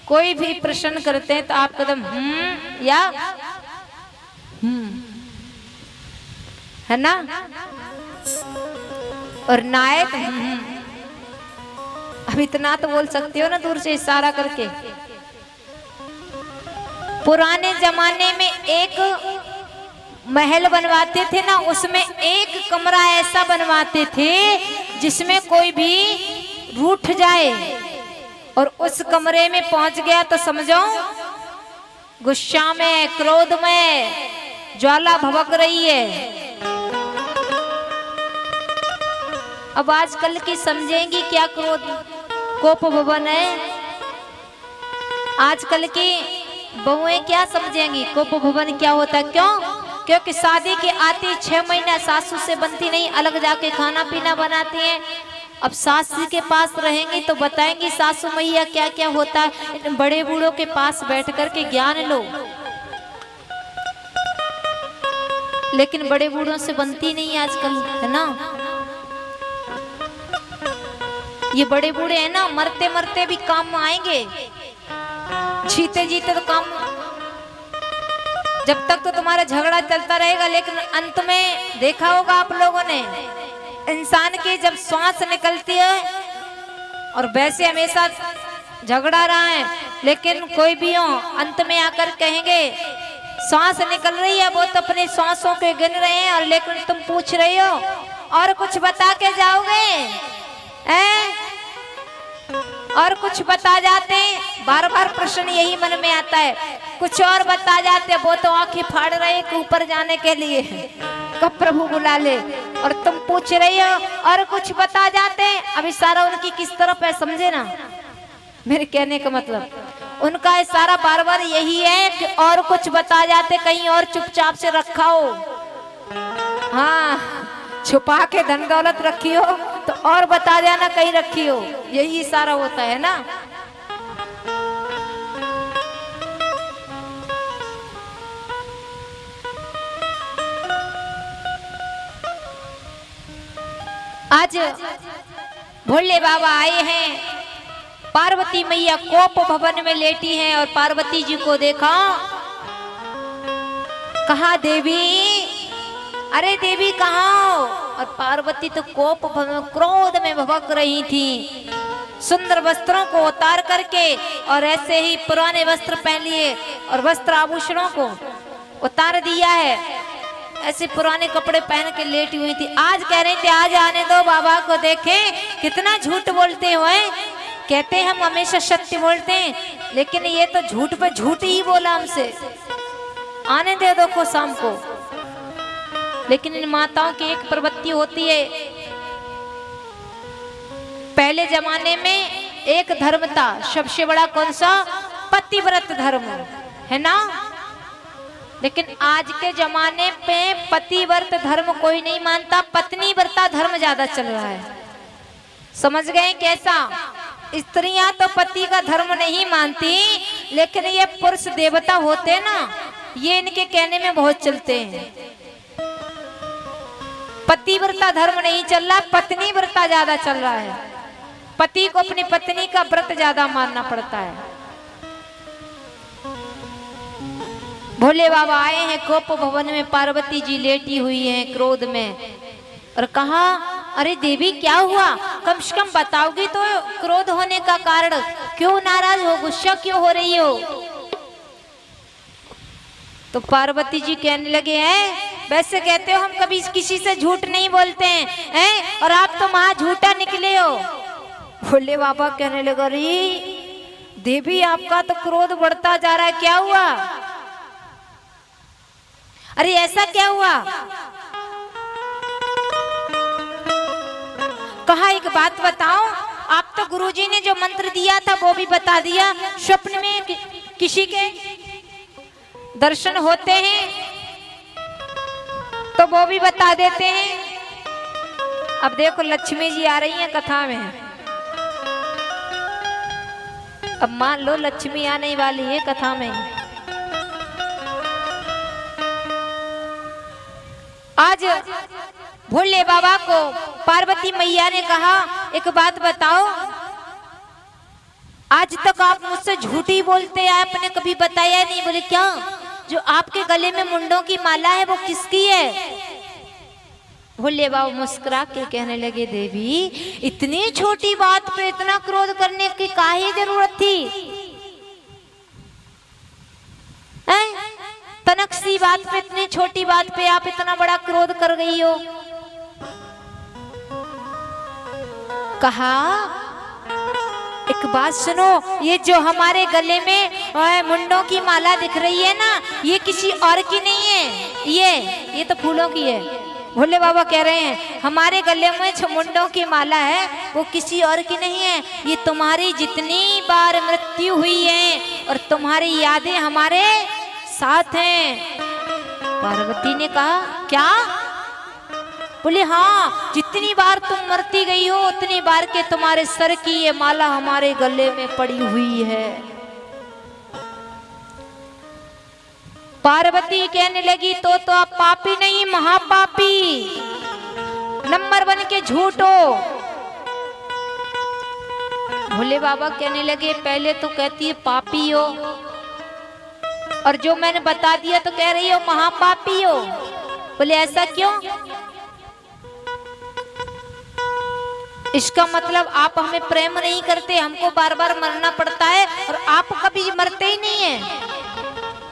कोई भी प्रश्न करते हैं तो आप कदम या है ना, और नायक अब इतना तो बोल सकते हो ना दूर से इशारा करके। पुराने जमाने में एक महल बनवाते थे ना, उसमें एक कमरा ऐसा बनवाते थे जिसमें कोई भी रूठ जाए और उस कमरे में पहुंच गया तो समझो गुस्सा में, क्रोध में ज्वाला भभक रही है। अब आजकल की समझेंगी क्या क्रोध कोप भवन है? आजकल की बहुएं क्या समझेंगी कोप भवन क्या होता है? क्यों? क्योंकि शादी के आती 6 महीना सासू से बनती नहीं, अलग जाके खाना पीना बनाती हैं। अब सासू के पास रहेंगी तो बताएंगी सासू मैया क्या क्या होता है। बड़े बूढ़ों के पास बैठ कर के ज्ञान लो, लेकिन बड़े बूढ़ों से बनती नहीं आजकल, है ना। ये बड़े बूढ़े हैं ना, मरते मरते भी काम आएंगे, जीते जीते तो काम। जब तक तो तुम्हारा झगड़ा चलता रहेगा, लेकिन अंत में देखा होगा आप लोगों ने, इंसान की जब श्वास निकलती है और वैसे हमेशा झगड़ा रहा है, लेकिन कोई भी हो अंत में आकर कहेंगे श्वास निकल रही है, वो तो अपने श्वासों के गिन रहे हैं, और लेकिन तुम पूछ रही हो और कुछ बता के जाओगे। और कुछ बता जाते, बार बार प्रश्न यही मन में आता है, कुछ और बता जाते, वो तो आंखें फाड़ रहे हैं ऊपर जाने के लिए, कब प्रभु बुला ले, और तुम पूछ रही हो और कुछ बता जाते। अब इशारा उनकी किस तरफ है समझे ना, मेरे कहने का मतलब उनका इशारा बार बार यही है कि और कुछ बता जाते, कहीं और चुपचाप से रखा हो, हाँ छुपा के धन दौलत रखी हो तो और बता जाना कहीं रखी हो, यही इशारा होता है ना। आज भोले बाबा आए हैं, पार्वती मैया कोप भवन में लेटी हैं और पार्वती जी को देखा, कहा देवी, अरे देवी कहाँ हो? और पार्वती तो कोप भवन क्रोध में भभक रही थी, सुंदर वस्त्रों को उतार करके और ऐसे ही पुराने वस्त्र पहन लिए और वस्त्र आभूषणों को उतार दिया है, ऐसे पुराने कपड़े पहन के लेटी हुई थी। आज कह रही थी आज आने दो बाबा को देखें, कितना झूठ बोलते हुए, कहते हैं हम हमेशा सत्य बोलते हैं, लेकिन ये तो झूठ पे झूठ ही बोला हमसे, आने दे दो को शाम को। लेकिन इन माताओं की एक प्रवृत्ति होती है, पहले जमाने में एक धर्म था, सबसे बड़ा कौन सा? पतिव्रत धर्म है ना। लेकिन आज के जमाने पे पतिव्रत धर्म कोई नहीं मानता, पत्नी व्रता धर्म ज्यादा चल रहा है। समझ गए कैसा? स्त्रियां तो पति का धर्म नहीं मानती, लेकिन ये पुरुष देवता होते ना, ये इनके कहने में बहुत चलते हैं। पतिव्रता धर्म नहीं चल रहा, पत्नी व्रता ज्यादा चल रहा है। पति को अपनी पत्नी का व्रत ज्यादा मानना पड़ता है। भोले बाबा आए हैं कोप भवन में, पार्वती जी लेटी हुई हैं क्रोध में, और कहा अरे देवी क्या हुआ, कम से कम बताओगी तो क्रोध होने का कारण, क्यों नाराज हो, गुस्सा क्यों हो रही हो? तो पार्वती जी कहने लगे हैं वैसे कहते हो हम कभी किसी से झूठ नहीं बोलते हैं, और आप तो महा झूठा निकले हो। भोले बाबा कहने लगे अरे देवी आपका तो क्रोध बढ़ता जा रहा है, क्या हुआ? अरे ऐसा क्या हुआ? कहा एक बात बताओ, आप तो गुरुजी ने जो मंत्र दिया था वो भी बता दिया, स्वप्न में किसी के दर्शन होते हैं तो वो भी बता देते हैं। अब देखो लक्ष्मी जी आ रही हैं कथा में, अब मान लो लक्ष्मी आने वाली है कथा में। आज भोले बाबा को पार्वती मैया ने कहा एक बात बताओ, आज तक आप मुझसे झूठी बोलते आए, आपने कभी बताया नहीं। बोले क्या? जो आपके गले में मुंडों की माला है वो किसकी है? भोले बाबा मुस्कुरा के कहने लगे देवी इतनी छोटी बात पे इतना क्रोध करने की काहे जरूरत थी? तनक सी बात पे, इतनी छोटी बात पे आप इतना बड़ा क्रोध कर गई हो। कहा एक बात सुनो, ये जो हमारे गले में मुंडों की माला दिख रही है ना, ये किसी और की नहीं है, ये तो फूलों की है। भोले बाबा कह रहे हैं हमारे गले में जो मुंडों की माला है वो किसी और की नहीं है, ये तुम्हारी जितनी बार मृत्यु हुई है और तुम्हारी यादें हमारे साथ हैं। पार्वती ने कहा क्या? बोले हाँ, जितनी बार तुम मरती गई हो उतनी बार के तुम्हारे सर की ये माला हमारे गले में पड़ी हुई है। पार्वती कहने लगी तो आप पापी नहीं, महापापी, नंबर 1 के झूठ हो। भोले बाबा कहने लगे पहले तो कहती है पापी हो, और जो मैंने बता दिया तो कह रही हो महापापी हो। बोले ऐसा क्यों? इसका मतलब आप हमें प्रेम नहीं करते, हमको बार बार मरना पड़ता है और आप कभी मरते ही नहीं हैं।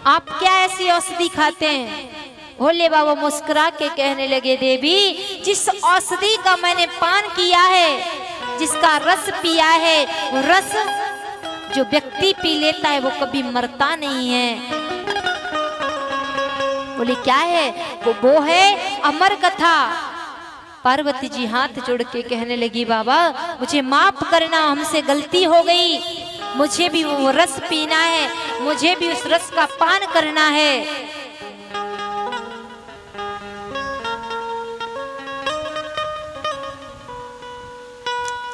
आप क्या ऐसी औषधि खाते हैं? भोले बाबा मुस्कुरा के कहने लगे देवी जिस औषधि का मैंने पान किया है, जिसका रस पिया है वो रस जो व्यक्ति पी लेता है वो कभी मरता नहीं है। बोले क्या है? वो है अमर कथा। पार्वती जी हाथ जोड़ के कहने लगी बाबा मुझे माफ करना, हमसे गलती हो गई, मुझे भी वो रस पीना है, मुझे भी उस रस का पान करना है।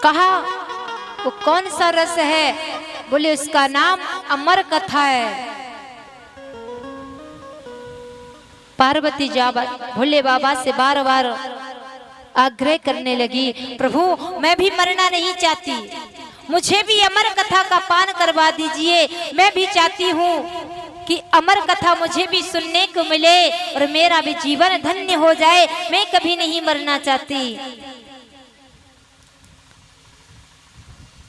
कहा वो कौन सा रस है? बोले उसका नाम अमर कथा है। पार्वती जा भोले बाबा से बार बार आग्रह करने लगी, प्रभु मैं भी मरना नहीं चाहती, मुझे भी अमर कथा का पान करवा दीजिए। मैं भी चाहती हूँ कि अमर कथा मुझे भी सुनने को मिले और मेरा भी जीवन धन्य हो जाए, मैं कभी नहीं मरना चाहती।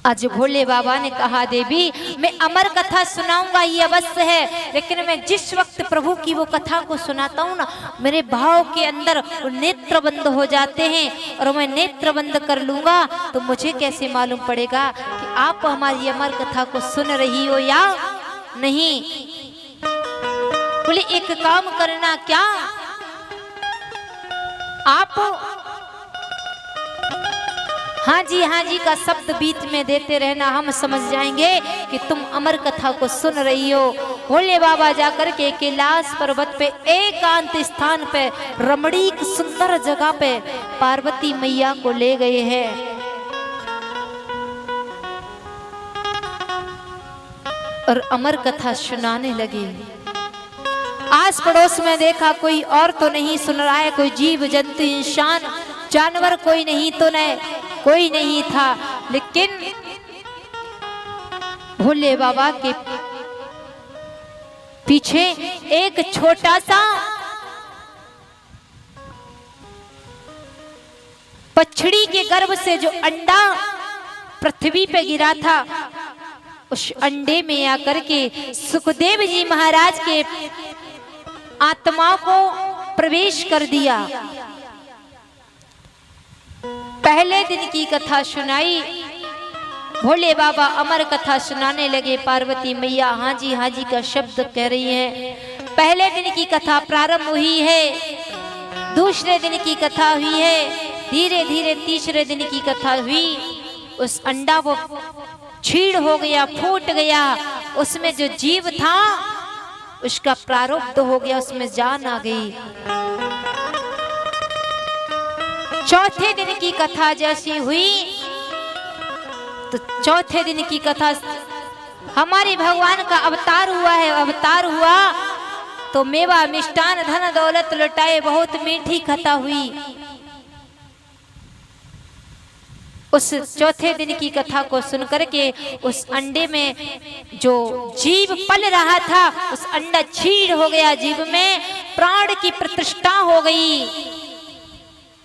आज भोले बाबा ने कहा देवी मैं अमर कथा सुनाऊंगा ये अवश्य है, लेकिन मैं जिस वक्त प्रभु की वो कथा को सुनाता हूँ ना मेरे भाव के अंदर वो नेत्र बंद हो जाते हैं और मैं नेत्र बंद कर लूंगा तो मुझे कैसे मालूम पड़ेगा कि आप हमारी अमर कथा को सुन रही हो या नहीं। बोले एक काम करना, क्या आप हाँ जी का शब्द बीच में देते रहना, हम समझ जाएंगे कि तुम अमर कथा को सुन रही हो। भोले बाबा जाकर के कैलाश पर्वत पे एकांत स्थान पे रमणीक सुंदर जगह पे पार्वती मैया को ले गए हैं। और अमर कथा सुनाने लगे। आस पड़ोस में देखा कोई और तो नहीं सुन रहा है, कोई जीव जंतु इंसान जानवर कोई नहीं तो कोई नहीं था, लेकिन भोले बाबा के पीछे एक छोटा सा पछड़ी के गर्भ से जो अंडा पृथ्वी पे गिरा था उस अंडे में आकर के सुखदेव जी महाराज के आत्मा को प्रवेश कर दिया। पहले दिन की कथा सुनाई, भोले बाबा अमर कथा सुनाने लगे। पार्वती मैया हाँ जी का शब्द कह रही है। पहले दिन की कथा प्रारंभ हुई है, दूसरे दिन की कथा हुई है, धीरे धीरे तीसरे दिन की कथा हुई। उस अंडा वो छीड़ हो गया, फूट गया, उसमें जो जीव था उसका प्रारब्ध हो गया, उसमें जान आ गई। चौथे दिन की कथा जैसी हुई तो चौथे दिन की कथा हमारे भगवान का अवतार हुआ है। अवतार हुआ तो मेवा मिष्टान धन दौलत लुटाए, बहुत मीठी कथा हुई। उस चौथे दिन की कथा को सुनकर के उस अंडे में जो जीव पल रहा था उस अंडा छीड़ हो गया, जीव में प्राण की प्रतिष्ठा हो गई।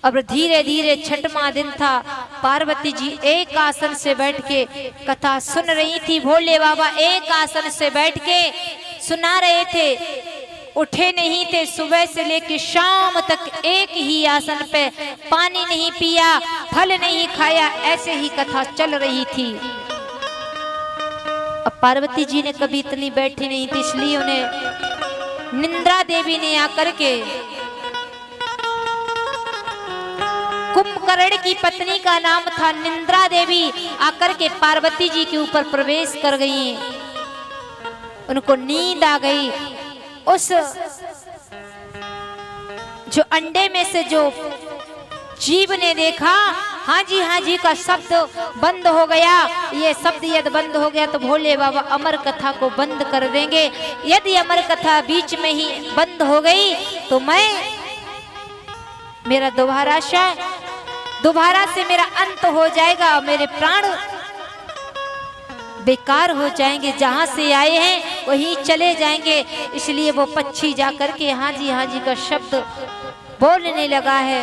अब धीरे धीरे छठवां दिन था। पार्वती जी एक आसन से बैठ के कथा सुन रही थी। भोले बाबा एक आसन से बैठ के सुना रहे थे, उठे नहीं थे। सुबह से लेकर शाम तक एक ही आसन पे, पानी नहीं पिया, फल नहीं खाया, ऐसे ही कथा चल रही थी। अब पार्वती जी ने कभी इतनी बैठी नहीं थी, इसलिए उन्हें निंद्रा देवी ने आकर के, कुंभकर्ण की पत्नी का नाम था निंद्रा देवी, आकर के पार्वती जी के ऊपर प्रवेश कर गई। उनको नींद आ गई। उस जो अंडे में से जो जीव ने देखा हाँ जी का शब्द बंद हो गया। ये शब्द यदि बंद हो गया तो भोले बाबा अमर कथा को बंद कर देंगे। यदि अमर कथा बीच में ही बंद हो गई तो मेरा दोबारा से मेरा अंत हो जाएगा, मेरे प्राण बेकार हो जाएंगे, जहां से आए हैं वहीं चले जाएंगे। इसलिए वो पक्षी जाकर के हाँ जी का शब्द बोलने लगा है।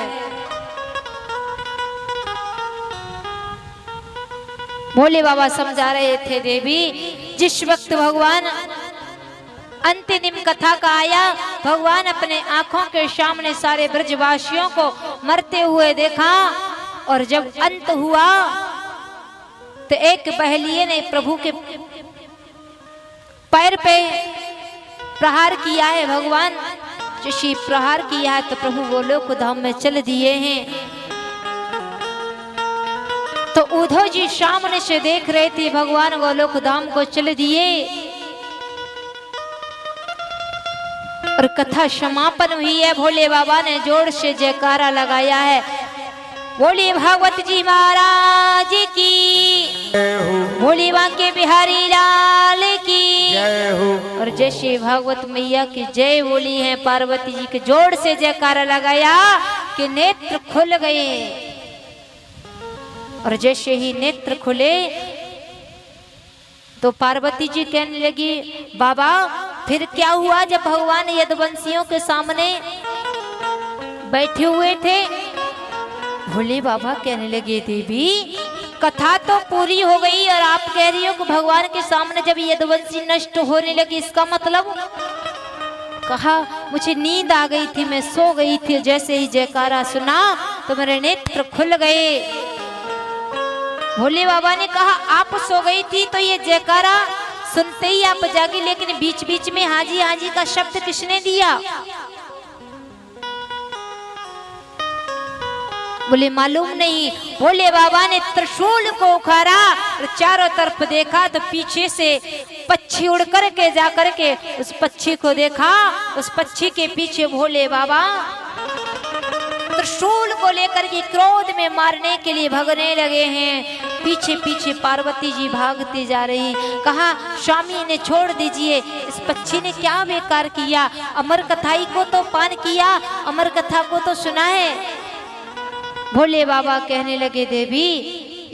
भोले बाबा समझा रहे थे, देवी जिस वक्त भगवान अंतिम कथा का आया, भगवान अपने आंखों के सामने सारे ब्रजवासियों को मरते हुए देखा, और जब अंत हुआ तो एक बहलिये ने प्रभु के पैर पे प्रहार किया है। भगवान जैसे प्रहार किया है तो प्रभु गोलोक धाम में चल दिए हैं। तो उद्धव जी सामने से देख रहे थे, भगवान गोलोक धाम को चल दिए और कथा समापन हुई है। भोले बाबा ने जोर से जयकारा लगाया है। बोले भागवत जी महाराज की, भोले बांके बिहारी लाल की जय हो। और जैसे भागवत मैया की जय बोली है, पार्वती जी के जोर से जयकारा लगाया कि नेत्र खुल गए। और जैसे ही नेत्र खुले तो पार्वती जी कहने लगी, बाबा फिर क्या हुआ जब भगवान यदुवंशियों के सामने बैठे हुए थे? भोले बाबा कहने लगे, देवी कथा तो पूरी हो गई और आप कह रही हो कि भगवान के सामने जब यदुवंशी नष्ट होने लगी, इसका मतलब? कहा मुझे नींद आ गई थी, मैं सो गई थी, जैसे ही जयकारा सुना तो मेरे नेत्र खुल गए। भोले बाबा ने कहा आप सो गई थी तो ये जयकारा सुनते ही आप जागी, लेकिन बीच बीच में हाजी हाजी का शब्द किसने दिया? बोले मालूम नहीं। भोले बाबा ने त्रिशूल को उखाड़ा और चारों तरफ देखा तो पीछे से पक्षी उड़ करके जाकर के उस पक्षी को देखा। उस पक्षी के पीछे भोले बाबा त्रिशूल को लेकर के क्रोध में मारने के लिए भागने लगे हैं। पीछे पीछे पार्वती जी भागती जा रही। कहा स्वामी ने छोड़ दीजिए, इस पक्षी ने क्या बेकार किया, अमर कथाई को तो पान किया, अमर कथा को तो सुना है। भोले बाबा कहने लगे, देवी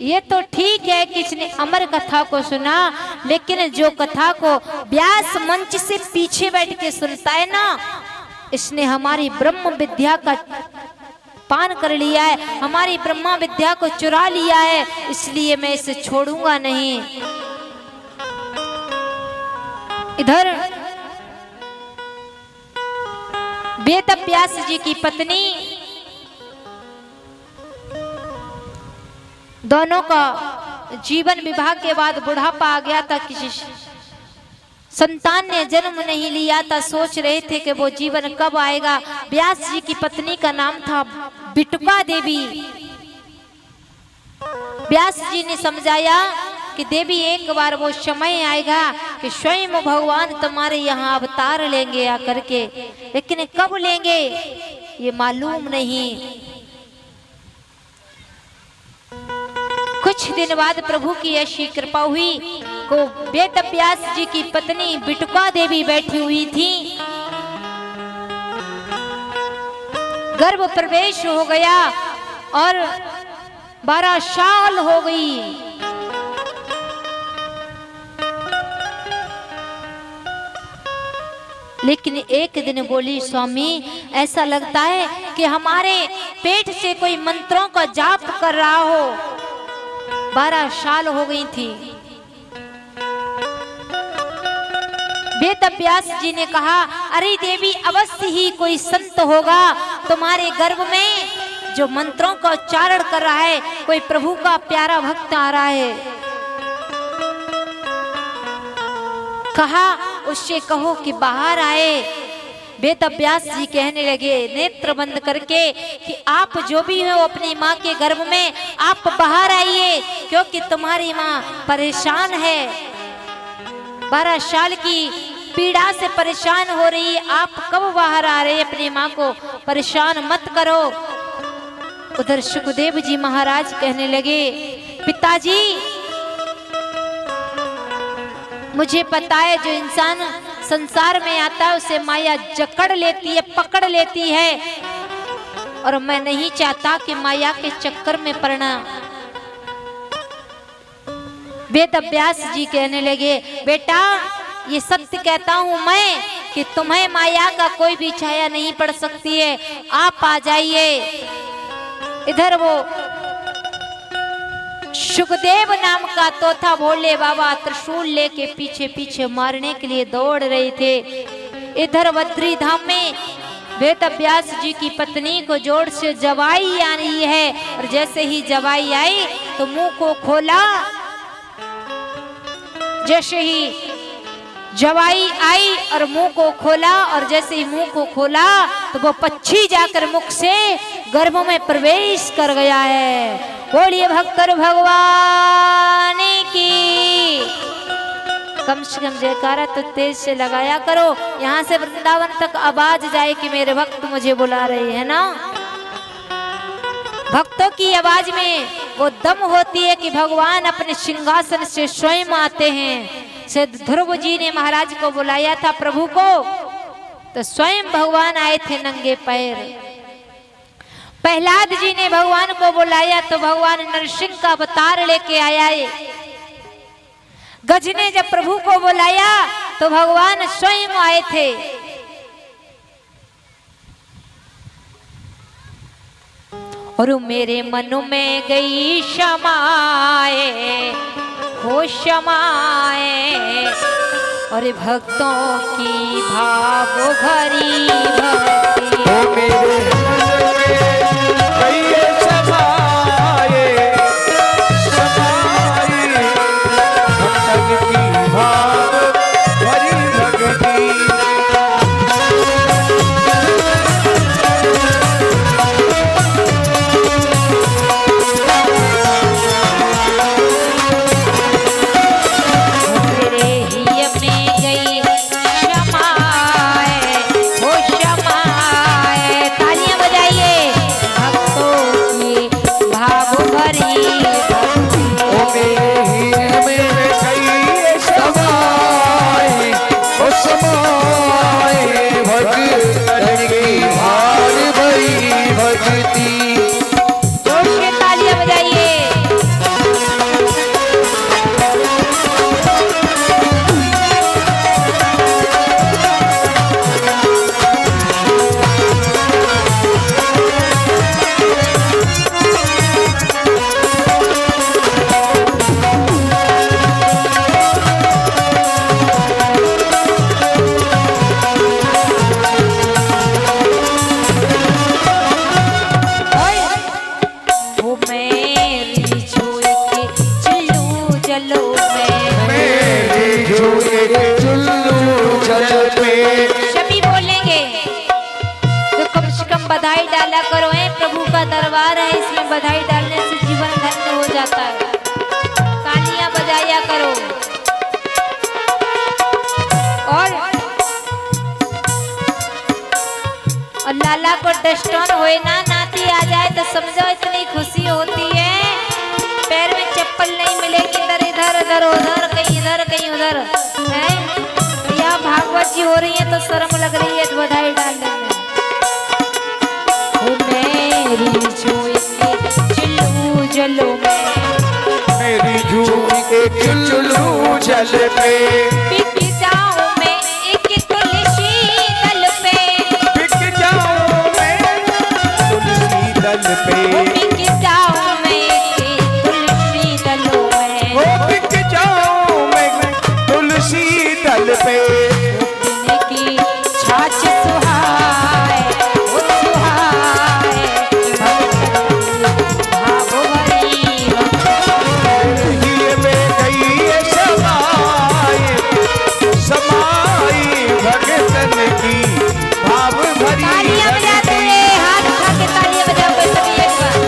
ये तो ठीक है कि इसने अमर कथा को सुना, लेकिन जो कथा को व्यास मंच से पीछे बैठ के सुनता है ना, इसने हमारी ब्रह्म विद्या का पान कर लिया है, हमारी ब्रह्मा विद्या को चुरा लिया है, इसलिए मैं इसे छोड़ूंगा नहीं। इधर वेद व्यास जी की पत्नी, दोनों का जीवन विवाह के बाद बुढ़ापा आ गया था, किसी संतान ने जन्म नहीं लिया था। सोच रहे थे कि वो जीवन कब आएगा। व्यास जी की पत्नी का नाम था बिटुका देवी। व्यास जी ने समझाया कि देवी एक बार वो समय आएगा कि स्वयं भगवान तुम्हारे यहाँ अवतार लेंगे आकर के, लेकिन कब लेंगे ये मालूम नहीं। कुछ दिन बाद प्रभु की ऐसी कृपा हुई को वेद व्यास जी की पत्नी बिटुका देवी बैठी हुई थी। गर्भ प्रवेश हो गया और 12 साल हो गई। लेकिन एक दिन बोली, स्वामी ऐसा लगता है कि हमारे पेट से कोई मंत्रों का जाप कर रहा हो। 12 साल हो गई थी। वेद व्यास जी ने कहा, अरे देवी अवश्य ही कोई संत होगा तुम्हारे गर्भ में जो मंत्रों का उच्चारण कर रहा है, कोई प्रभु का प्यारा भक्त आ रहा है। कहा उससे कहो कि बाहर आए। वेद व्यास जी कहने लगे नेत्र बंद करके कि आप जो भी हो अपनी माँ के गर्भ में आप बाहर आइए, क्योंकि तुम्हारी माँ परेशान है, 12 साल की पीड़ा से परेशान हो रही है। आप कब बाहर आ रहे, अपनी माँ को परेशान मत करो। उधर सुखदेव जी महाराज कहने लगे, पिताजी मुझे पता है जो इंसान संसार में आता है उसे माया जकड़ लेती है, पकड़ लेती है, और मैं नहीं चाहता कि माया के चक्कर में पड़ना। वेद व्यास जी कहने लगे, बेटा ये सत्य कहता हूं मैं कि तुम्हें माया का कोई भी छाया नहीं पड़ सकती है, आप आ जाइए। इधर वो सुखदेव नाम का तोता भोले बाबा त्रिशूल लेके पीछे पीछे मारने के लिए दौड़ रहे थे। इधर बद्री धाम में वेद व्यास जी की पत्नी को जोर से जवाई आ रही है, और जैसे ही जवाई आई तो मुंह को खोला जैसे ही जवाई आई और मुंह को खोला, और जैसे ही मुंह को खोला तो वो पक्षी जाकर मुख से गर्भ में प्रवेश कर गया है। बोलिए भक्तर भगवान की। कम से कम जयकारा तो तेज से लगाया करो, यहाँ से वृंदावन तक आवाज जाए कि मेरे भक्त मुझे बुला रहे हैं ना। भक्तों की आवाज में वो दम होती है कि भगवान अपने सिंहासन से स्वयं आते हैं। से ध्रुव जी ने महाराज को बुलाया था प्रभु को, तो स्वयं भगवान आए थे नंगे पैर। प्रहलाद जी ने भगवान को बुलाया तो भगवान नरसिंह का अवतार लेके आया है। गज ने जब प्रभु को बुलाया तो भगवान स्वयं आए थे। और मेरे मन में गई क्षमाए हो क्षमाए, और भक्तों की भाव भरी भक्ति। ओ मेरे मन में गई समाए समाए, भक्तन की भाव भरी भक्ति। सभी बोलेंगे तो कम से कम बधाई डाला करो। प्रभु का दरबार है, इसमें बधाई डालने से जीवन धन्य हो जाता है। तालियां बजाया करो। और लाला को डस्टोन होए ना नाती आ जाए तो समझो इतनी खुशी होती है। पैर में चप्पल नहीं मिलेगी, इधर इधर उधर उधर कहीं इधर कहीं उधर है। यहाँ भागवत जी हो रही है तो शर्म लग रही है बधाई डालने में। मेरी चुल्लू जलो में, मेरी झूठी एक चुल्लू जल पे, बिक जाऊं मैं एक तुलसी दल पे, बिक जाऊं मैं तुलसी दल पे, बिक जाऊं मैं एक तुलसी दलों में, ओ बिक जाऊं मैं तुलसी दल पे। पीने की छाछ सुहाए वो सुहाए, भाव भरी हिय में गई समाई समाई, भगतन की भाव भरी तालियां बजाते हुए हाथ उठा के तालियां बजाओ सभी एक बार।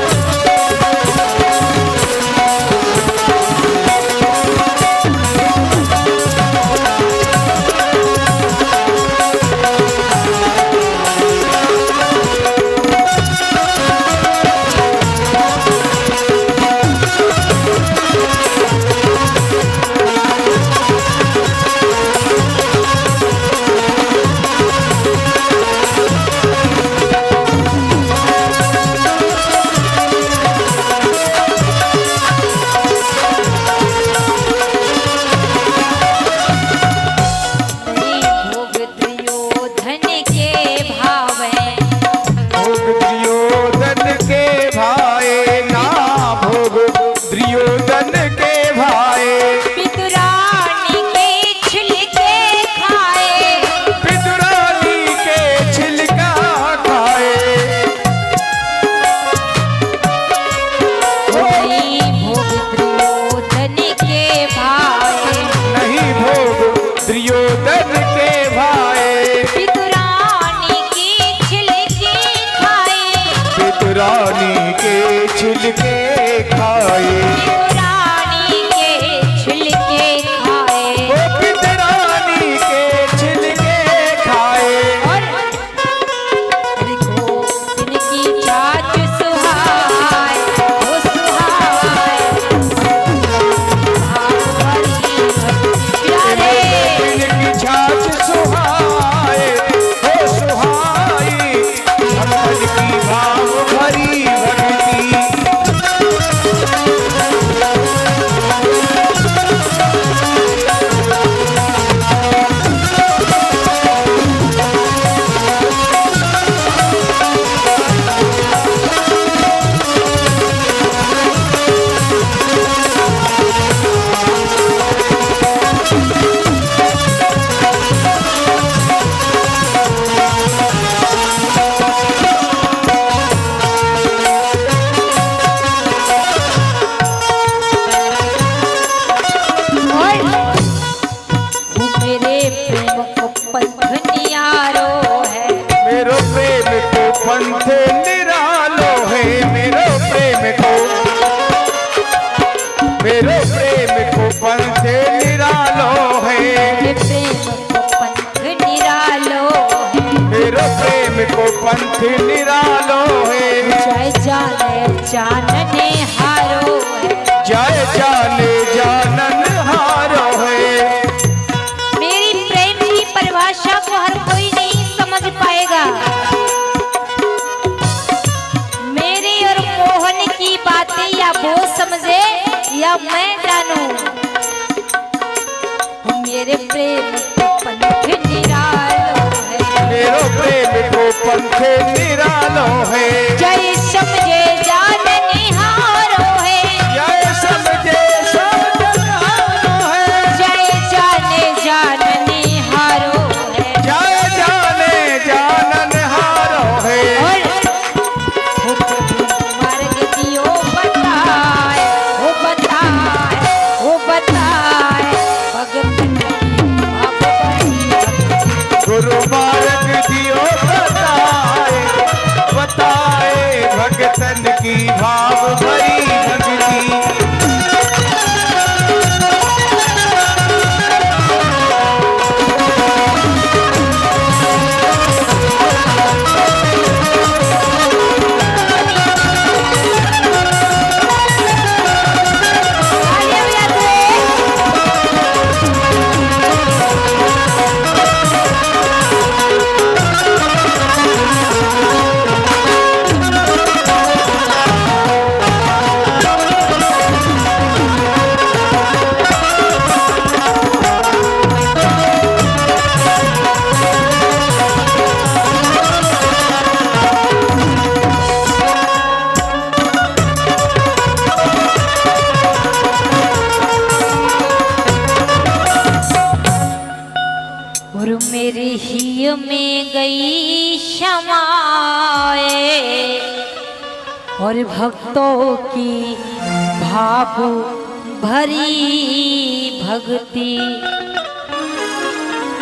दुर्योधन के भाई, विदुरानी के छिलके खाए, विदुरानी के छिलके खाए, विदुरानी के छिलके खाए। वो विदुरानी के छिलके खाए। और देखो इनकी चाच सुहाए, वो सुहाए भाव भरी प्यारे। इनकी छाछ सुहाए, हो सुहाई भगवान की भाव भरी भक्ति। मेरे प्रेम को पंथ नियारो है, मेरो प्रेम को पंथ निरालो है, मेरो प्रेम को, मेरो प्रेम को पंथ निरालो है, मेरे प्रेम को पंथ निरालो है। मेरो प्रेम को पंथ निरालो है। जय जाने जानने हारो है, जय जाने जानन हारो है। मेरी प्रेम की परिभाषा को हर कोई नहीं समझ पाएगा। मेरी और मोहन की बातें या वो समझे या मैं जानूं, मेरे प्रेम को पंथ निरालो है। मेरो प्रेम को पंथ निरालो है। जय समझे जानने हारो है, जय समझे समझन हारो है। जय जाने जानने हारो है। जय जाने जानन हारो है। और वो प्रभु मार्ग दियो बताए, वो बताए, वो बताए भगतन की भाव भरी। गुरु मार्ग दियो बताए, बताए भगतन की भाव भरी भक्ति। तालियां बजाते हैं। और मेरी ही में गई क्षमाए, और भक्तों की भाव भरी भक्ति।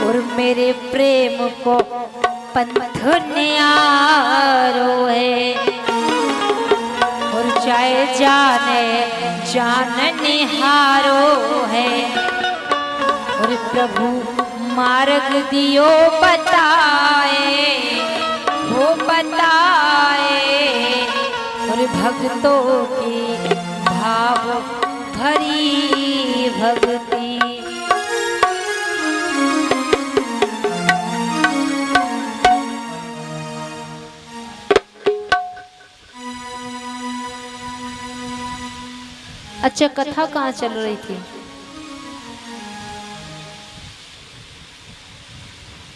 और मेरे प्रेम को पंथ न्यारो है, और चाहे जाने जानने हारो है। और प्रभु मार्ग दियो बताए, वो बताए। और भक्तों की भाव भरी भक्ति। अच्छा, कथा कहाँ चल रही थी?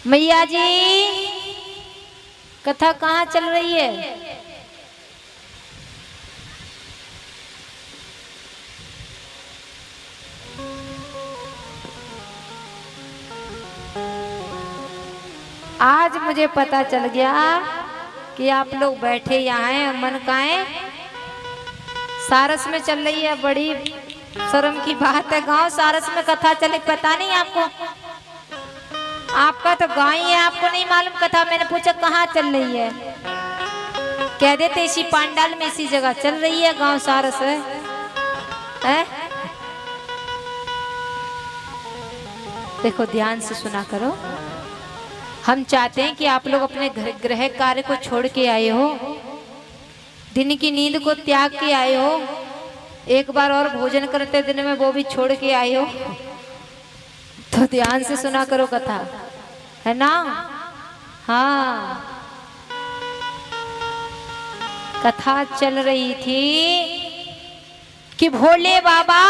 मैया जी, कथा कहाँ चल रही है? आज मुझे पता चल गया कि आप लोग बैठे यहाँ हैं। मन कहाँ है? सारस में चल रही है। बड़ी शर्म की बात है, गांव सारस में कथा चले, पता नहीं आपको? आपका तो गाँव ही है, आपको नहीं मालूम कथा। मैंने पूछा कहाँ चल रही है, कह देते इसी पांडाल में इसी जगह चल रही है, गांव सारस है? देखो ध्यान से सुना करो। हम चाहते हैं कि आप लोग अपने गृह कार्य को छोड़ के आए हो, दिन की नींद को त्याग के आए हो, एक बार और भोजन करते दिन में वो भी छोड़ के आए हो, तो ध्यान से सुना करो कथा, है ना? हाँ, कथा चल रही थी कि भोले बाबा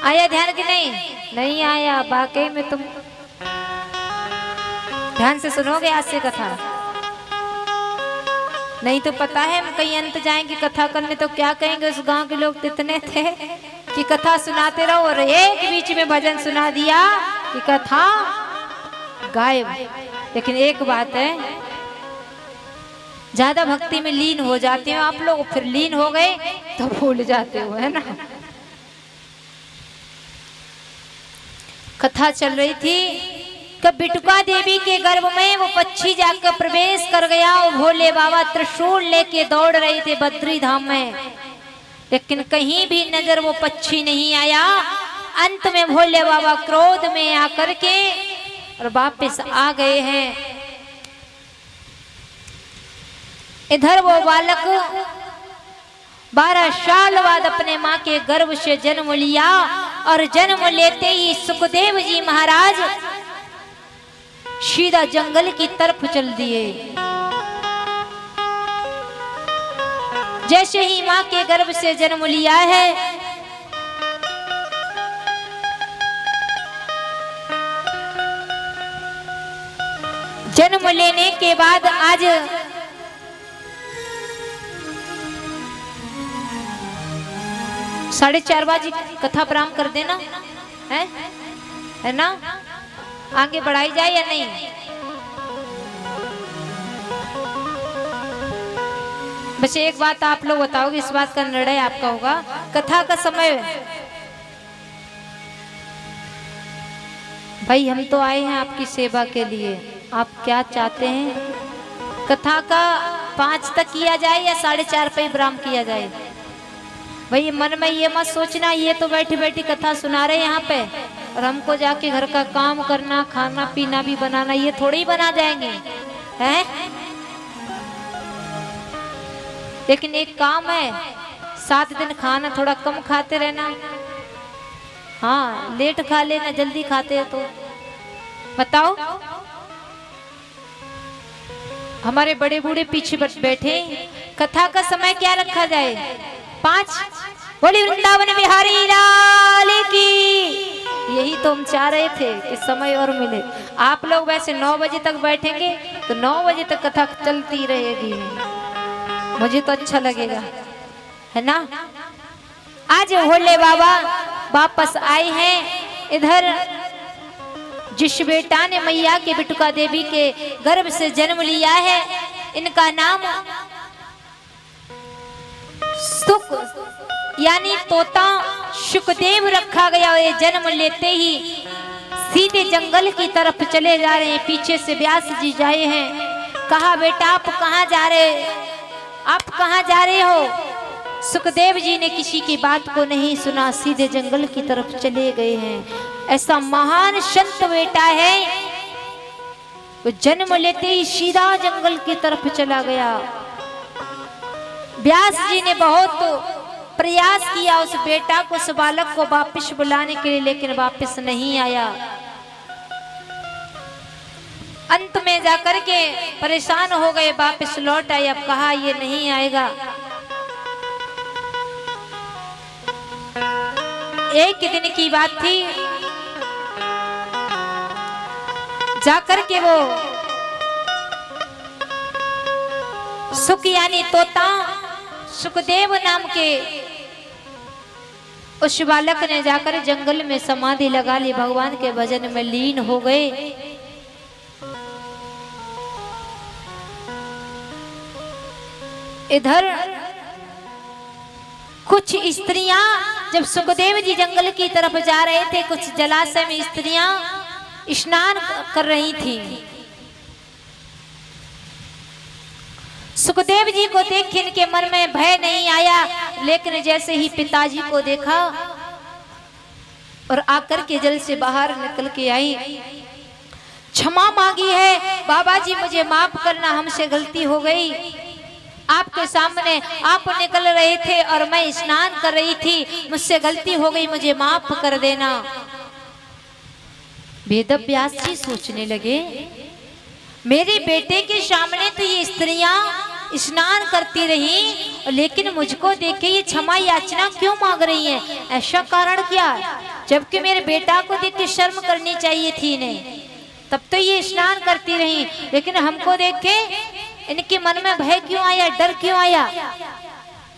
आया, ध्यान की नहीं आया। वाकई में तुम ध्यान से सुनोगे आज से कथा, नहीं तो पता है हम कहीं अंत जाएंगे कथा करने तो क्या कहेंगे, उस गांव के लोग इतने थे कि कथा सुनाते रहो और एक बीच में भजन सुना दिया कि कथा गायब। लेकिन एक बात है, ज्यादा भक्ति में लीन हो जाते हो आप लोग, फिर लीन हो गए तो भूल जाते हो, है ना? कथा चल रही थी कि बिटुका देवी के गर्भ में वो पक्षी जाकर प्रवेश कर गया और भोले बाबा त्रिशूल लेके दौड़ रहे थे बद्री धाम में, लेकिन कहीं भी नजर वो पक्षी नहीं आया। अंत में भोले बाबा क्रोध में आकर के और वापस आ गए हैं। इधर वो बालक 12 साल बाद अपने माँ के गर्भ से जन्म लिया और जन्म लेते ही सुखदेव जी महाराज सीधा जंगल की तरफ चल दिए। जैसे ही माँ के गर्भ से जन्म लिया है, जन्म लेने के बाद आज 4:30 बजे कथा प्रारंभ कर देना है ना? आगे बढ़ाई जाए या नहीं? बस एक बात आप लोग बताओगे, इस बात का निर्णय आपका होगा। कथा का समय, भाई हम तो आए हैं आपकी सेवा के लिए, आप क्या चाहते हैं? कथा का 5 तक किया जाए या 4:30 पे प्रारंभ किया जाए? भाई मन में ये मत सोचना ये तो बैठी बैठी कथा सुना रहे यहाँ पे और हमको जाके घर का काम करना, खाना पीना भी बनाना, ये थोड़ी बना जाएंगे, हैं? लेकिन एक काम है, 7 दिन खाना थोड़ा कम खाते रहना। हाँ, लेट खा लेना, जल्दी खाते हैं तो बताओ। हमारे बड़े बूढ़े पीछे बैठे, कथा का समय क्या रखा जाए? 5। बोली वृंदावन बिहारी लाल की। यही तो हम चाह रहे थे कि समय और मिले। आप लोग वैसे 9 बजे तक बैठेंगे तो 9 बजे तक कथा चलती रहेगी, मुझे तो अच्छा लगेगा, है ना? आज भोले बाबा वापस आए हैं। इधर जिस बेटा ने मैया के बिटुका देवी के गर्भ से जन्म लिया है, इनका नाम सुख यानी तोता सुखदेव रखा गया। ये जन्म लेते ही सीधे जंगल की तरफ चले जा रहे हैं। पीछे से व्यास जी जाए हैं। कहा बेटा आप कहाँ जा रहे, आप कहाँ जा रहे हो? सुखदेव जी ने किसी की बात को नहीं सुना, सीधे जंगल की तरफ चले गए हैं। ऐसा महान संत बेटा है, वो जन्म लेते ही सीधा जंगल की तरफ चला गया। व्यास जी ने बहुत प्रयास किया उस बेटा को, उस बालक को वापस बुलाने के लिए, लेकिन वापस नहीं आया। अंत में जाकर के परेशान हो गए, वापस लौट आए। अब कहा ये नहीं आएगा। एक दिन की बात थी, जाकर के वो सुख यानी तोता सुखदेव नाम के उस बालक ने जाकर जंगल में समाधि लगा ली, भगवान के भजन में लीन हो गए। इधर कुछ स्त्रियां जब सुखदेव जी जंगल की तरफ जा रहे थे, कुछ जलाशय में स्त्रियां स्नान कर रही थी। सुखदेव जी को देख इनके मन में भय नहीं आया, लेकिन जैसे ही पिताजी को देखा और आकर के जल से बाहर निकल के आई, क्षमा मांगी है, बाबा जी मुझे माफ करना, हमसे गलती हो गई। आपके सामने आप निकल रहे थे और मैं स्नान कर रही थी, मुझसे गलती हो गई, मुझे माफ कर देना। वेद व्यास जी सोचने लगे, मेरे बेटे के सामने तो ये स्त्रियां स्नान करती रही, लेकिन मुझको देख के ये क्षमा याचना क्यों मांग रही हैं? ऐसा कारण क्या है? जबकि मेरे बेटा को देख के शर्म करनी चाहिए थी इन्हें, तब तो ये स्नान करती रही, लेकिन हमको देख के इनके मन में भय क्यों आया, डर क्यों आया?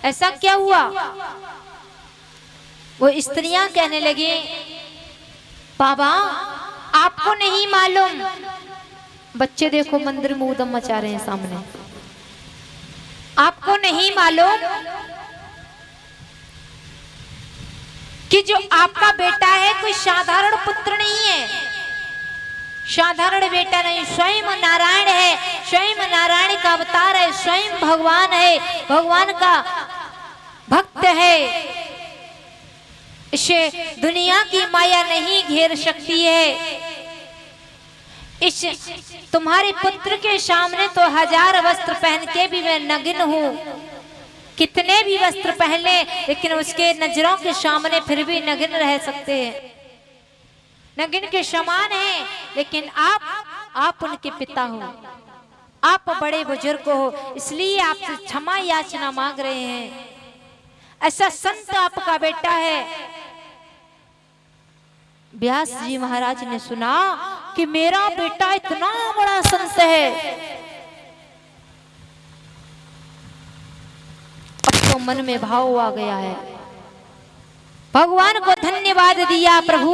ऐसा क्या हुआ? वो स्त्रियां कहने लगी, बाबा आपको नहीं मालूम। बच्चे देखो मंदिर में ऊधम मचा रहे हैं सामने। आपको नहीं मालूम कि जो आपका बेटा है कोई साधारण पुत्र नहीं है, साधारण बेटा नहीं, स्वयं नारायण है, स्वयं नारायण का अवतार है, स्वयं भगवान है, भगवान का भक्त है। इसे दुनिया की माया नहीं घेर सकती है। इस तुम्हारे पुत्र के सामने तो 1000 वस्त्र पहन के भी मैं नग्न हूँ, कितने भी वस्त्र पहन ले, लेकिन उसके नजरों के सामने फिर भी नग्न रह सकते हैं, नग्न के समान है। लेकिन आप उनके पिता हो, आप बड़े बुजुर्ग हो, इसलिए आपसे क्षमा याचना मांग रहे हैं। ऐसा संत आपका बेटा है। व्यास जी महाराज ने सुना कि मेरा बेटा इतना बड़ा संत है, अब तो मन में भाव आ गया है। भगवान को धन्यवाद दिया, प्रभु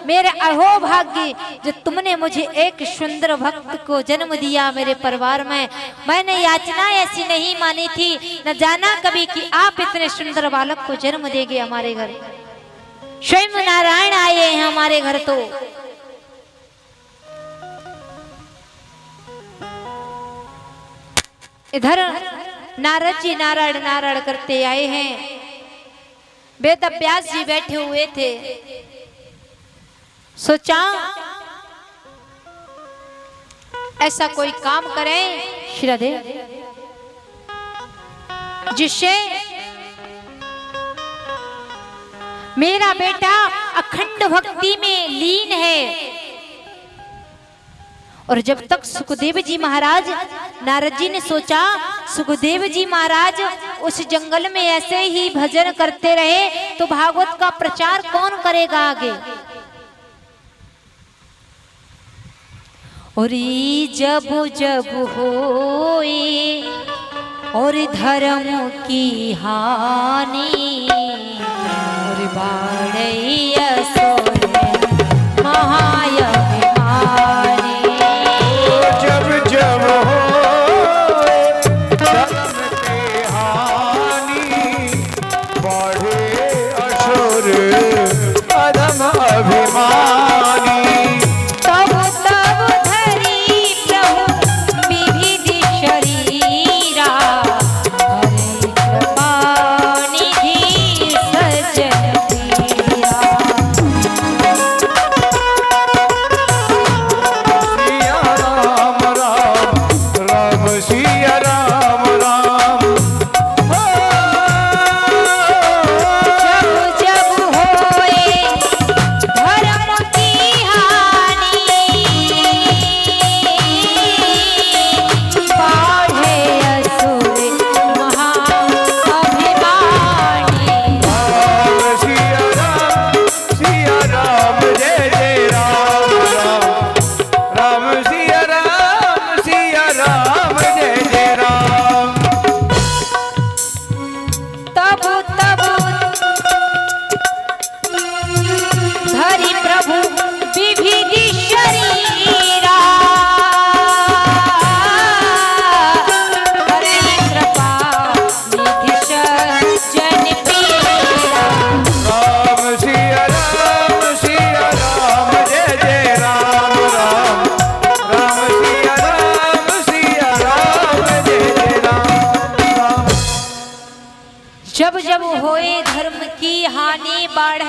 मेरे अहोभाग्य जो तुमने मुझे एक सुंदर भक्त को जन्म दिया मेरे परिवार में। मैंने याचना ऐसी नहीं मानी थी, न जाना कभी कि आप इतने सुंदर बालक को जन्म देंगे हमारे घर। स्वयं नारायण आए हैं हमारे घर। तो इधर नारद जी नारायण नारायण करते आए हैं। वेद व्यास जी बैठे हुए थे, सोचा ऐसा कोई काम करें श्रीदेव जिससे मेरा बेटा अखंड भक्ति में लीन है। और जब तक सुखदेव जी महाराज, नारद जी ने सोचा सुखदेव जी महाराज उस जंगल में ऐसे ही भजन करते रहे तो भागवत का प्रचार कौन करेगा आगे। और जब जब होए और धर्म की हानि और बाढ़ असुर महायज्ञ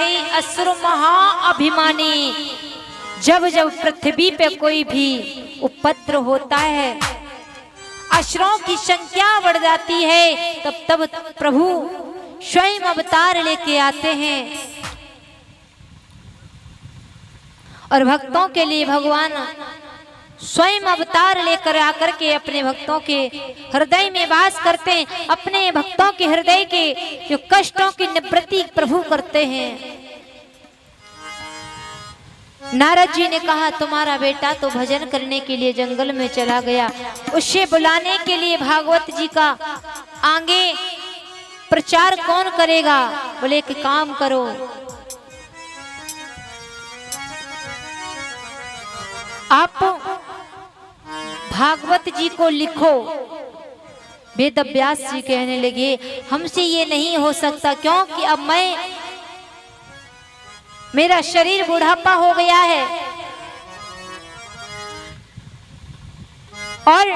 रहे असुर महा अभिमानी। जब जब पृथ्वी पे कोई भी उपद्र होता है, असुरों की संख्या बढ़ जाती है, तब तब प्रभु स्वयं अवतार लेके आते हैं और भक्तों के लिए भगवान स्वयं अवतार लेकर आकर के अपने भक्तों के हृदय में वास करते हैं। अपने भक्तों के हृदय के जो कष्टों की निवृत्ति प्रभु करते हैं। नारद जी ने कहा, तुम्हारा बेटा तो भजन करने के लिए जंगल में चला गया, उसे बुलाने के लिए भागवत जी का आगे प्रचार कौन करेगा? बोले एक काम करो, आप भागवत जी को लिखो। वेद व्यास जी कहने लगे, हमसे ये नहीं हो सकता, क्योंकि अब मेरा शरीर बुढ़ापा हो गया है और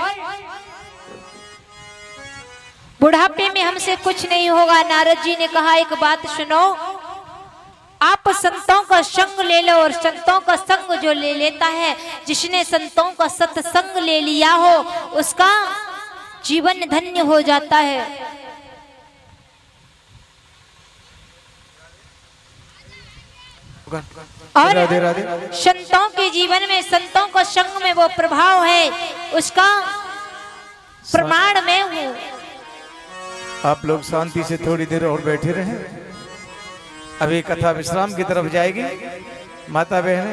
बुढ़ापे में हमसे कुछ नहीं होगा। नारद जी ने कहा, एक बात सुनो, आप संतों का संग ले लो, और संतों का संग जो ले लेता है, जिसने संतों का सत्संग ले लिया हो, उसका जीवन धन्य हो जाता है। और संतों के जीवन में, संतों का संग में वो प्रभाव है, उसका प्रमाण मैं हूं। आप लोग शांति से थोड़ी देर और बैठे रहें। अभी कथा विश्राम की तरफ जाएगी। माता बहन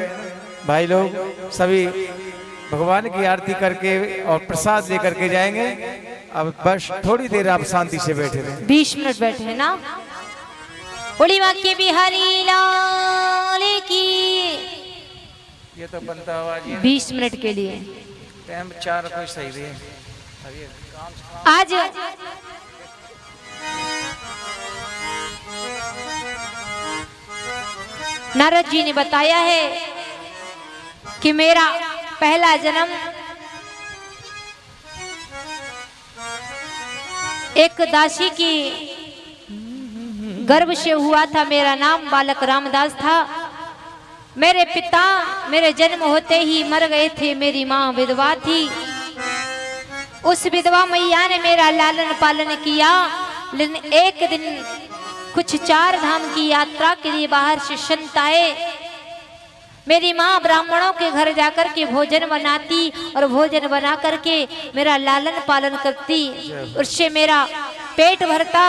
भाई लोग सभी भगवान की आरती करके और प्रसाद लेकर के जाएंगे। अब बस थोड़ी देर आप शांति से बैठे रहें। 20 मिनट बैठे हैं ना। बोली वाक्य बिहारी लाल की। ये तो बनता आवाज 20 मिनट के लिए टाइम 4 कोई सही रहे। आज नारद जी ने बताया है कि मेरा पहला जन्म एक दासी की गर्भ से हुआ था। मेरा नाम बालक रामदास था। मेरे पिता मेरे जन्म होते ही मर गए थे। मेरी माँ विधवा थी। उस विधवा मैया ने मेरा लालन पालन किया। लेकिन एक दिन कुछ 4 धाम की यात्रा के लिए बाहर से संत आए। मेरी माँ ब्राह्मणों के घर जाकर के भोजन बनाती और भोजन बना करके मेरा लालन पालन करती, उससे मेरा पेट भरता।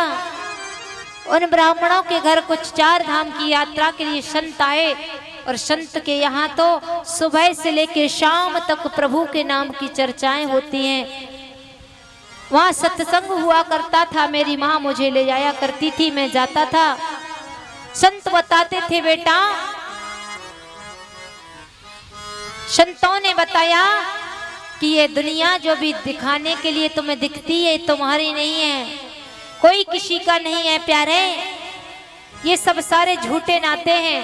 उन ब्राह्मणों के घर कुछ 4 धाम की यात्रा के लिए संत आए और संत के यहाँ तो सुबह से लेकर शाम तक प्रभु के नाम की चर्चाएं होती हैं। वहाँ सत्संग हुआ करता था। मेरी माँ मुझे ले जाया करती थी, मैं जाता था। संत बताते थे, बेटा, संतों ने बताया कि ये दुनिया जो भी दिखाने के लिए तुम्हें दिखती है, तुम्हारी नहीं है, कोई किसी का नहीं है प्यारे। ये सब सारे झूठे नाते हैं।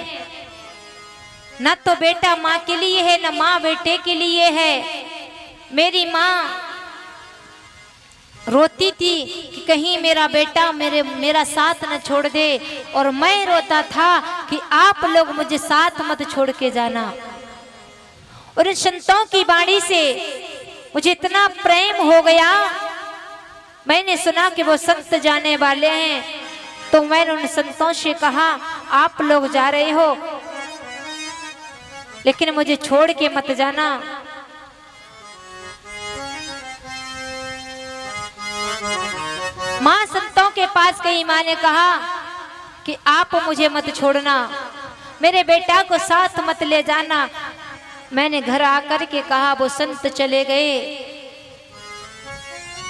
न तो बेटा माँ के लिए है, न माँ बेटे के लिए है। मेरी माँ रोती थी कि कहीं मेरा बेटा मेरा साथ न छोड़ दे, और मैं रोता था कि आप लोग मुझे साथ मत छोड़ के जाना। और इन संतों की वाणी से मुझे इतना प्रेम हो गया। मैंने सुना कि वो संत जाने वाले हैं, तो मैंने उन संतों से कहा, आप लोग जा रहे हो लेकिन मुझे छोड़ के मत जाना। माँ संतों के पास गई। माँ ने कहा कि आप मुझे मत छोड़ना, मेरे बेटा को साथ मत ले जाना। मैंने घर आकर के कहा, वो संत चले गए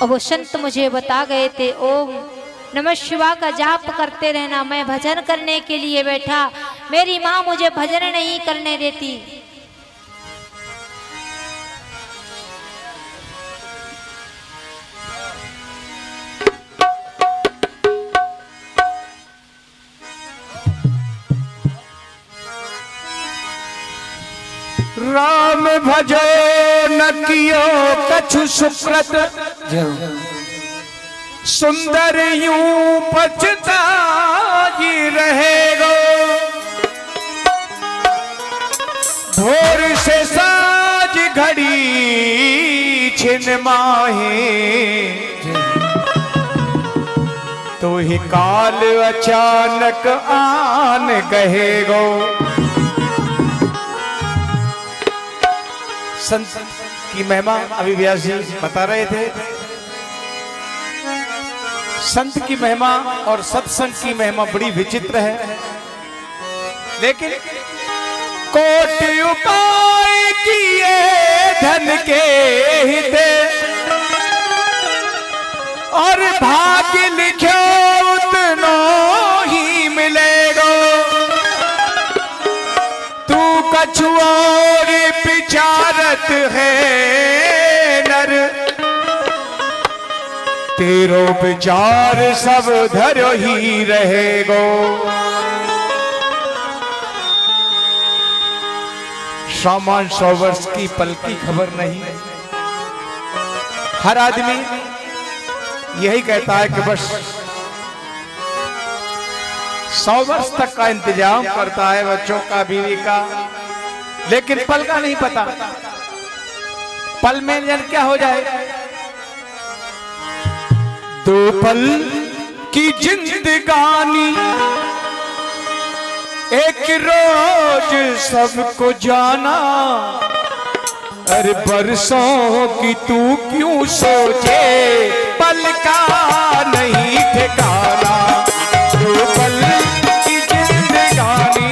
और वो संत मुझे बता गए थे, ओम नमः शिवाय का जाप करते रहना। मैं भजन करने के लिए बैठा, मेरी माँ मुझे भजन नहीं करने देती। राम भजो न कियो कछु सुकृत, सुंदर यूं पछताई रहेगो। भोर से साँझ घड़ी छिन माहे, तो ही काल अचानक आन गहेगो। संत की महिमा अभी व्यास जी बता रहे थे। संत की महिमा और सत्संग की महिमा बड़ी विचित्र है, लेकिन कोटि उपाय किए धन के हिते, और भाग्य लिखो उतनो ही मिलेगो। तू कछुआर विचारत है नर, तेरो विचार सब धरो ही रहेगो। सामान 100 वर्ष की पल की खबर नहीं। हर आदमी यही कहता है कि बस 100 वर्ष तक का इंतजाम करता है, बच्चों का, बीवी का, लेकिन पल का नहीं पता, पल में जन क्या हो जाए। 2 पल की जिंदगानी, एक रोज सबको जाना। अरे बरसों की तू क्यों सोचे, पल का नहीं ठिकाना। 2 पल की जिंदगानी,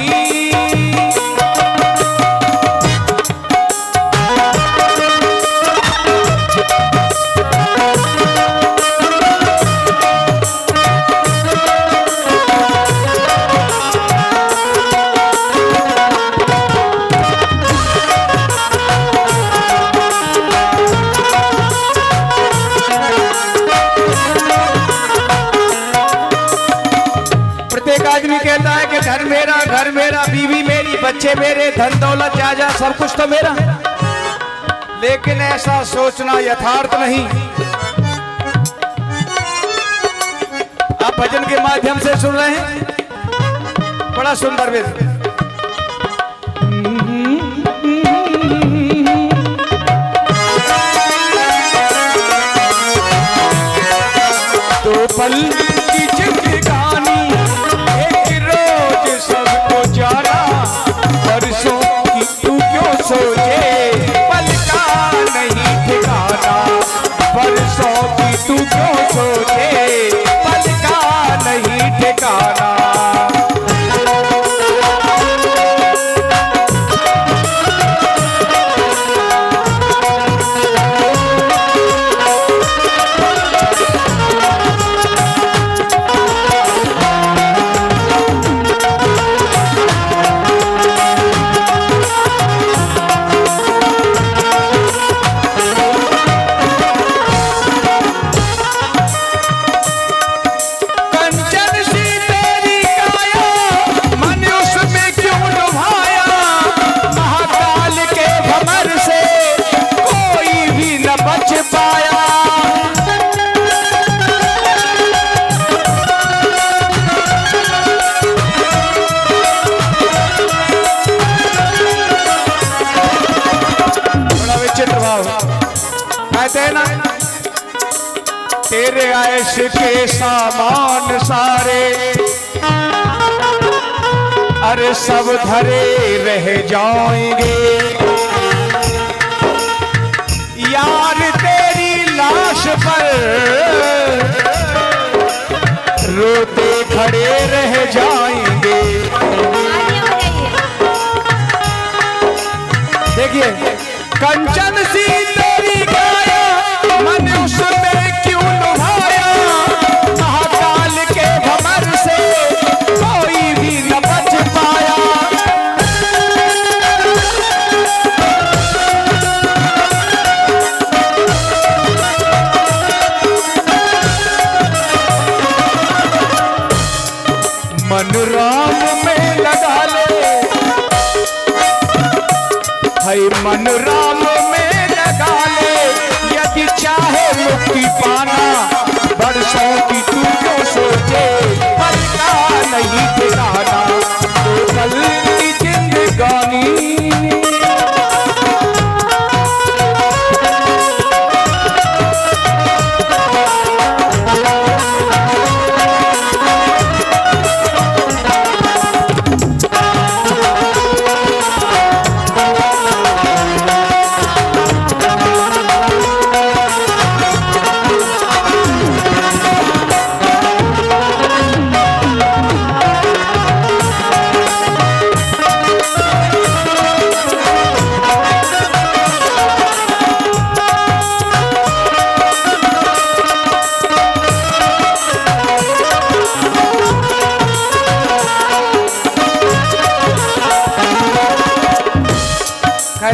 कहता है कि घर मेरा, बीवी मेरी, बच्चे मेरे, धन दौलत जायदाद सब कुछ तो मेरा, लेकिन ऐसा सोचना यथार्थ नहीं। आप भजन के माध्यम से सुन रहे हैं, बड़ा सुंदर वेद। तो पल की जिंदगानी, सबको जाना। बरसों की तू क्यों सोचे, पल का नहीं ठिकाना। बरसों की तू क्यों सोचे, पल का नहीं ठिकाना। कहते ना, तेरे ऐश के सामान सारे, अरे सब धरे रह जाएंगे। यार तेरी लाश पर रोते खड़े रह जाएंगे। देखिए, कंचन सी तेरी काया, मन उसमें क्यों लुभाया। महाकाल के भंवर से कोई भी न बच पाया। मन राम में लगा ले, है मन राम में लगा ले। यदि चाहे मुक्ति पाना, बरसों की तू क्यों सोचे, पल का नहीं ठिकाना। 2 पल की जिंदगानी,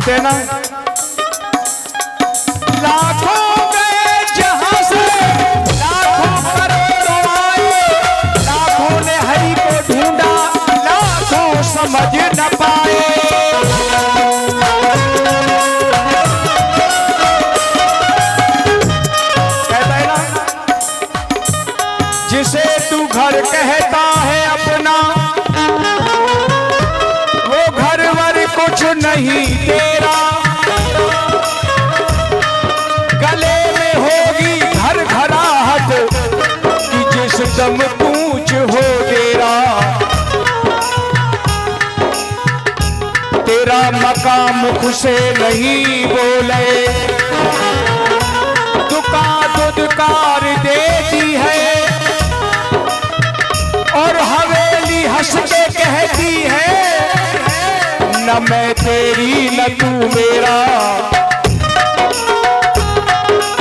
कहते हैं ना, लाखों गए जहां से लाखों करोड़ों आए, लाखों ने हरि को ढूंढा लाखों समझ न पाए। कहता है ना, जिसे तू घर कहता है अपना, वो घर वर कुछ नहीं तेरा। गले में होगी घर घराहट कि जिस दम पूछ हो तेरा। तेरा मकाम मुख से नहीं बोले, दुकार देती है और हवेली हंस के कहती है, न मैं तेरी न तू मेरा।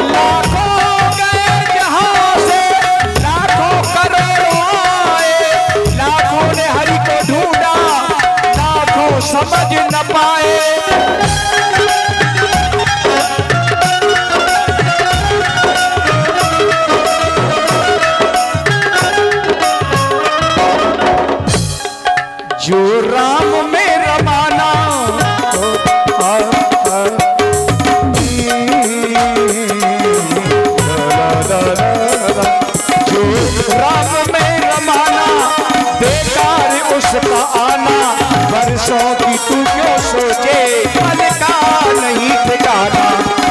लाखों गए जहां से लाखों करोड़ों आए, लाखों ने हरि को ढूंढा लाखों समझ न पाए। जो राम में रमाना जो राम में रमाना, बेकार उसका आना। बरसों की तू क्यों सोचे, पल का नहीं ठिकाना।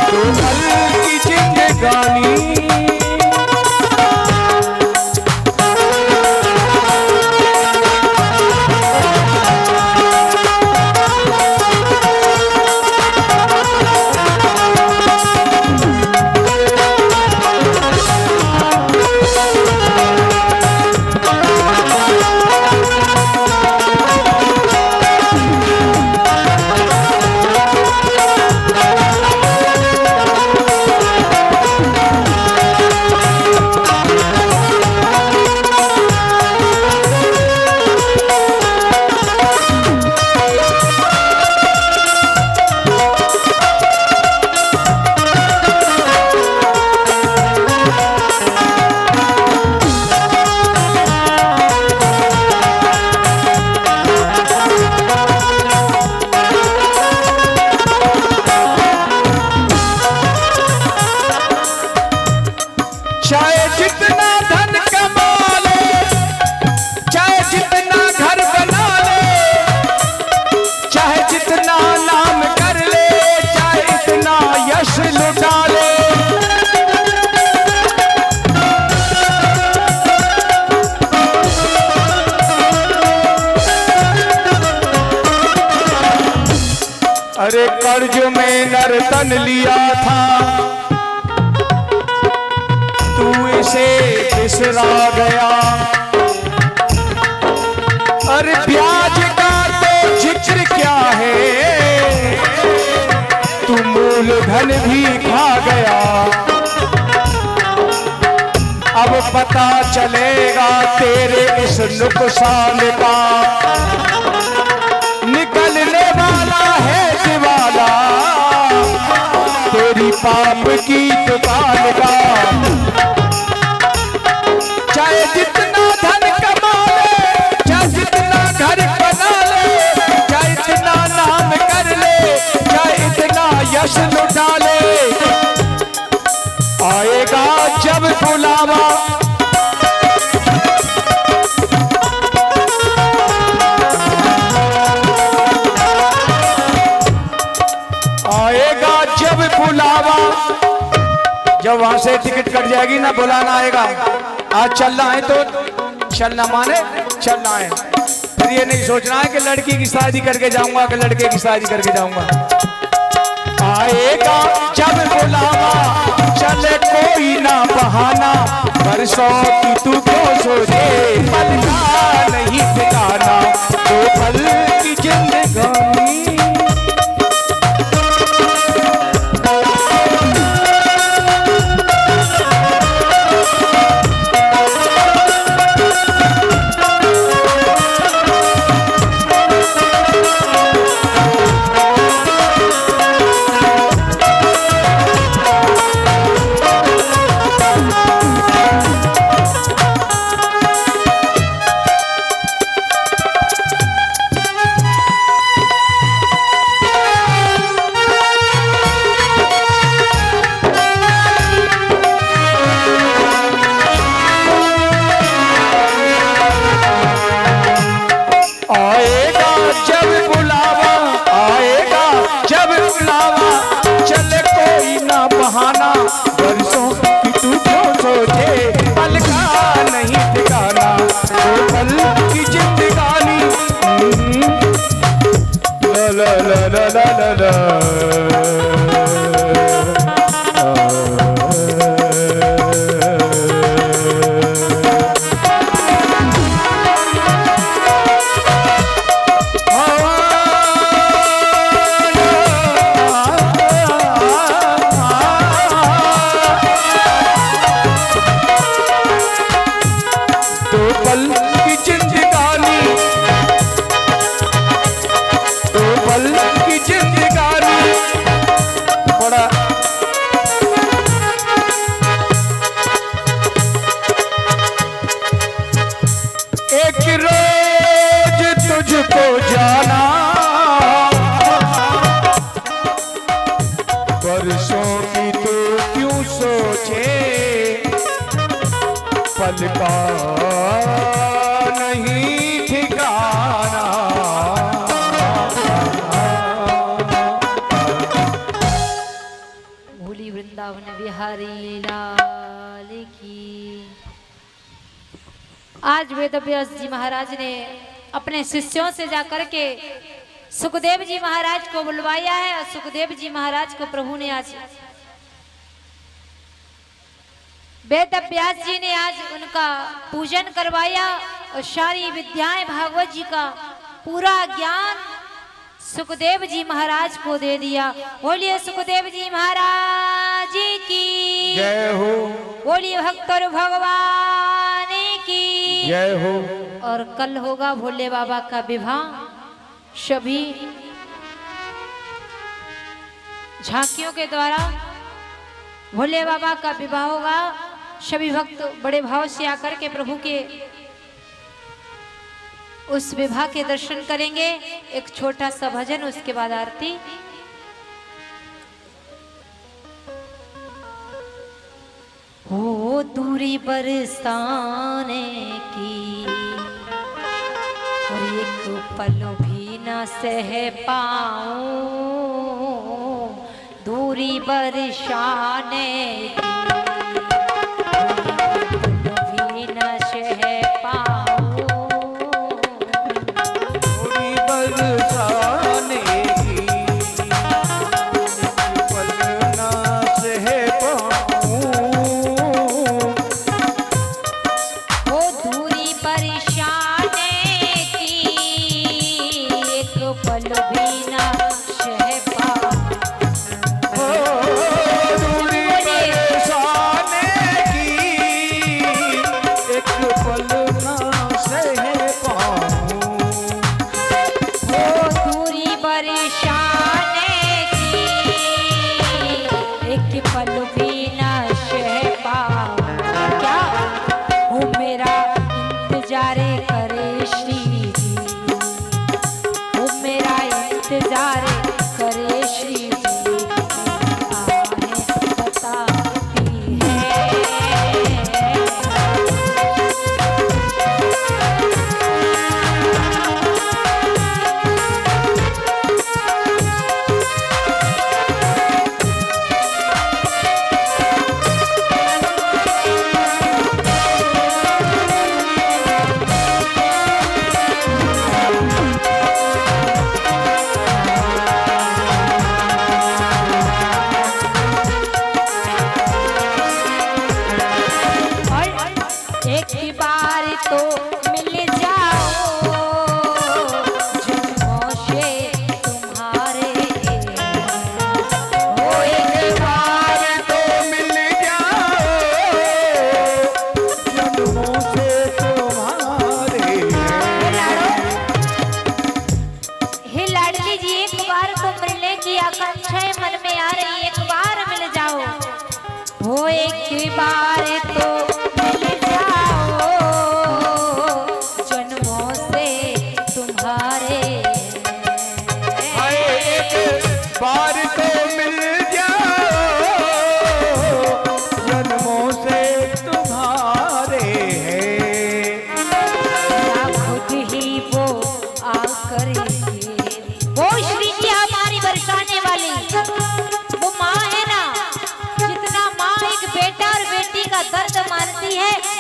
तो पल की जिंदगानी चाहे जितना धन कमा ले, चाहे जितना घर बना ले, चाहे जितना नाम कर ले, चाहे इतना यश लुटा ले। अरे कर्ज में नर्तन लिया था, तू इसे बिसरा गया। अरे ब्याज का तो जिक्र क्या है, तू मूलधन भी खा गया। अब पता चलेगा तेरे इस नुकसान का, निकलने वाला है दिवाला तेरी पाप की दुकान का। चाहे जितना धन कमा ले, चाहे जितना घर बना ले, चाहे इतना नाम कर ले, चाहे इतना यश लुटा ले, आएगा जब बुलावा आएगा जब बुलावा। जब वहां से टिकट कट जाएगी ना, बुलाना आएगा, आज चलना है तो चलना माने चलना है। फिर ये नहीं सोचना है कि लड़की की शादी करके जाऊंगा कि लड़के की शादी करके जाऊंगा। आएगा जब बुलावा, चले कोई ना बहाना। बरसों की तू क्यों सोचे, पल का नहीं ठिकाना। तो पल की जिंदगानी पल का नहीं ठिकाना। भोली वृंदावन बिहारी लाल की। आज वेदव्यास जी महाराज ने अपने शिष्यों से जाकर के सुखदेव जी महाराज को बुलवाया है और सुखदेव जी महाराज को प्रभु ने आज वेदव्यास जी ने आज उनका पूजन करवाया और सारी विद्याएं भागवत जी का पूरा ज्ञान सुखदेव जी महाराज को दे दिया। बोलिए सुखदेव जी महाराज की जय हो। बोलिए भक्तर भगवान की जय हो। और कल होगा भोले बाबा का विवाह। सभी झांकियों के द्वारा भोले बाबा का विवाह होगा। सभी भक्त बड़े भाव से आकर के प्रभु के उस विवाह के दर्शन करेंगे। एक छोटा सा भजन, उसके बाद आरती। हो दूरी बरसाने की और एक पल भी न सह पाऊं, दूरी बरसाने की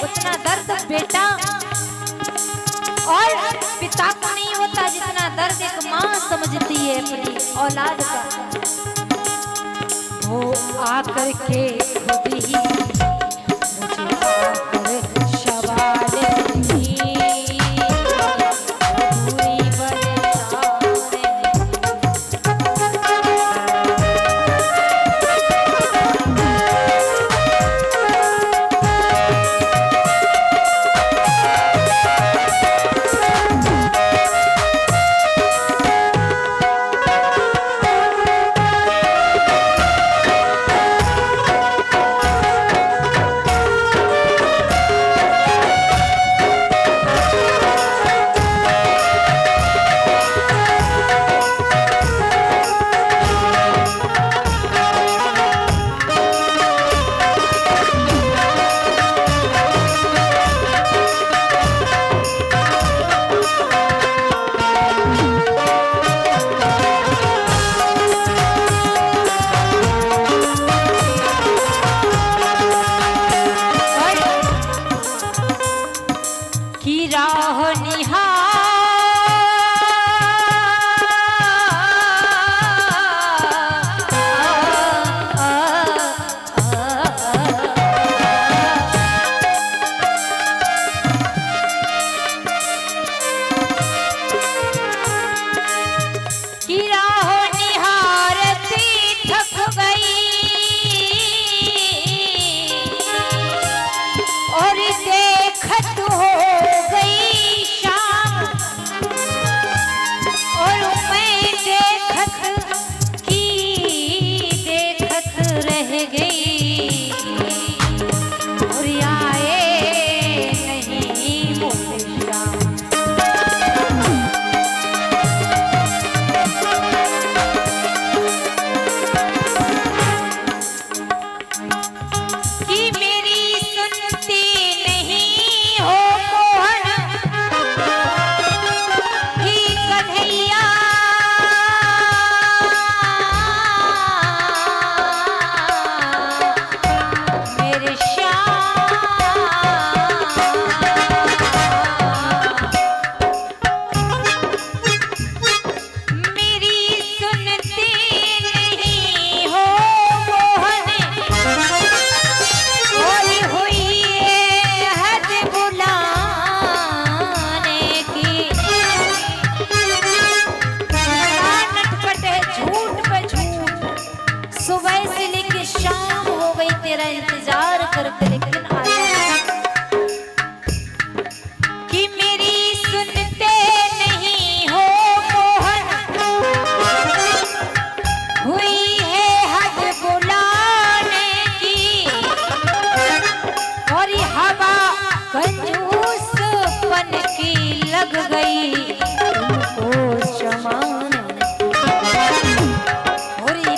उतना दर्द बेटा और पिता को नहीं होता जितना दर्द एक माँ समझती है अपनी औलाद का, वो आकर के खुद ही मुझे आकर सवाल की,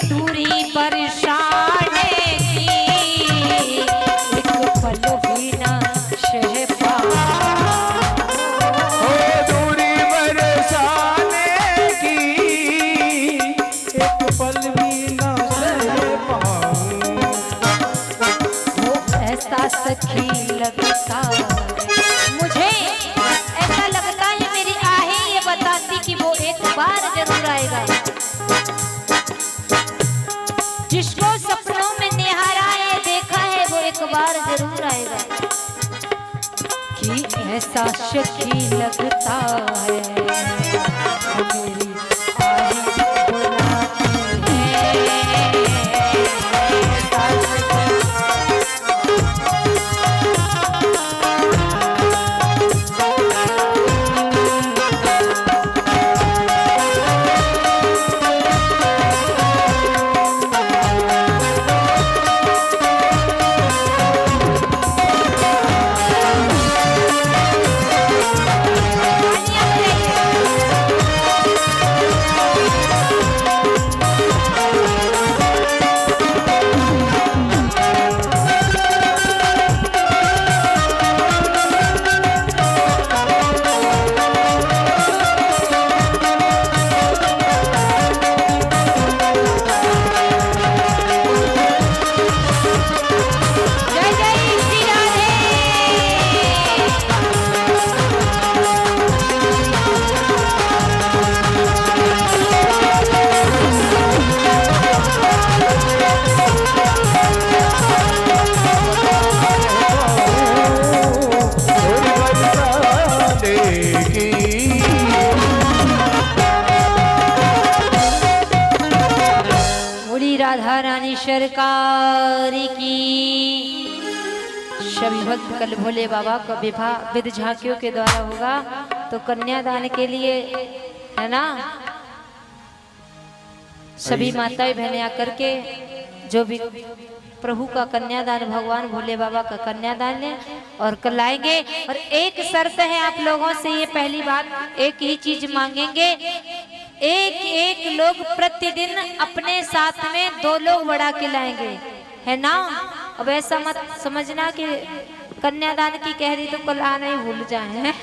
दूरी ऐसा सखी लगता है मेरी आहें बुलाती है। राधा रानी सरकार की। सभी भक्त कल भोले बाबा का विवाह विध झांकियों के द्वारा होगा, तो कन्यादान के लिए है ना सभी माताएं बहनें आकर के जो भी प्रभु का कन्यादान, भगवान भोले बाबा का कन्यादान है और कल आएंगे। और एक शर्त है आप लोगों से, ये पहली बात, एक ही चीज मांगेंगे, एक एक लोग प्रतिदिन अपने साथ में 2 लोग बढ़ा के लाएंगे, है ना। अब ऐसा मत समझना कि कन्यादान की कह रही तो कल आना ही भूल जाए।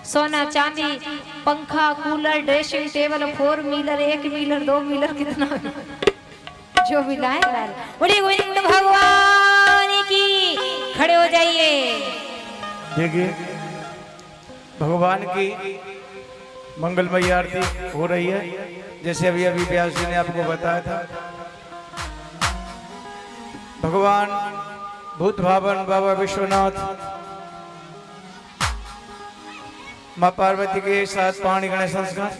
सोना चांदी, पंखा, cooler, dressing table, 4 wheeler, 1 wheeler, 2 wheeler, कितना जो भी लाए लाए। बोलिए गोविंद भगवान की। खड़े हो जाइए। देखिए भगवान की मंगलमयी आरती हो रही है, जैसे अभी अभी व्यास जी ने आपको बताया था। भगवान भूत भावन बाबा विश्वनाथ माँ पार्वती के साथ पाणी गणेश संस्कार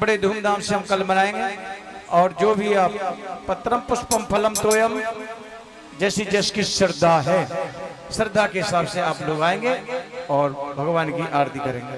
बड़े धूमधाम से हम कल मनाएंगे। और जो भी आप पत्रम पुष्पम फलम तोयम, जैसी जिसकी श्रद्धा है, श्रद्धा के हिसाब से आप लोग आएंगे और भगवान की आरती करेंगे।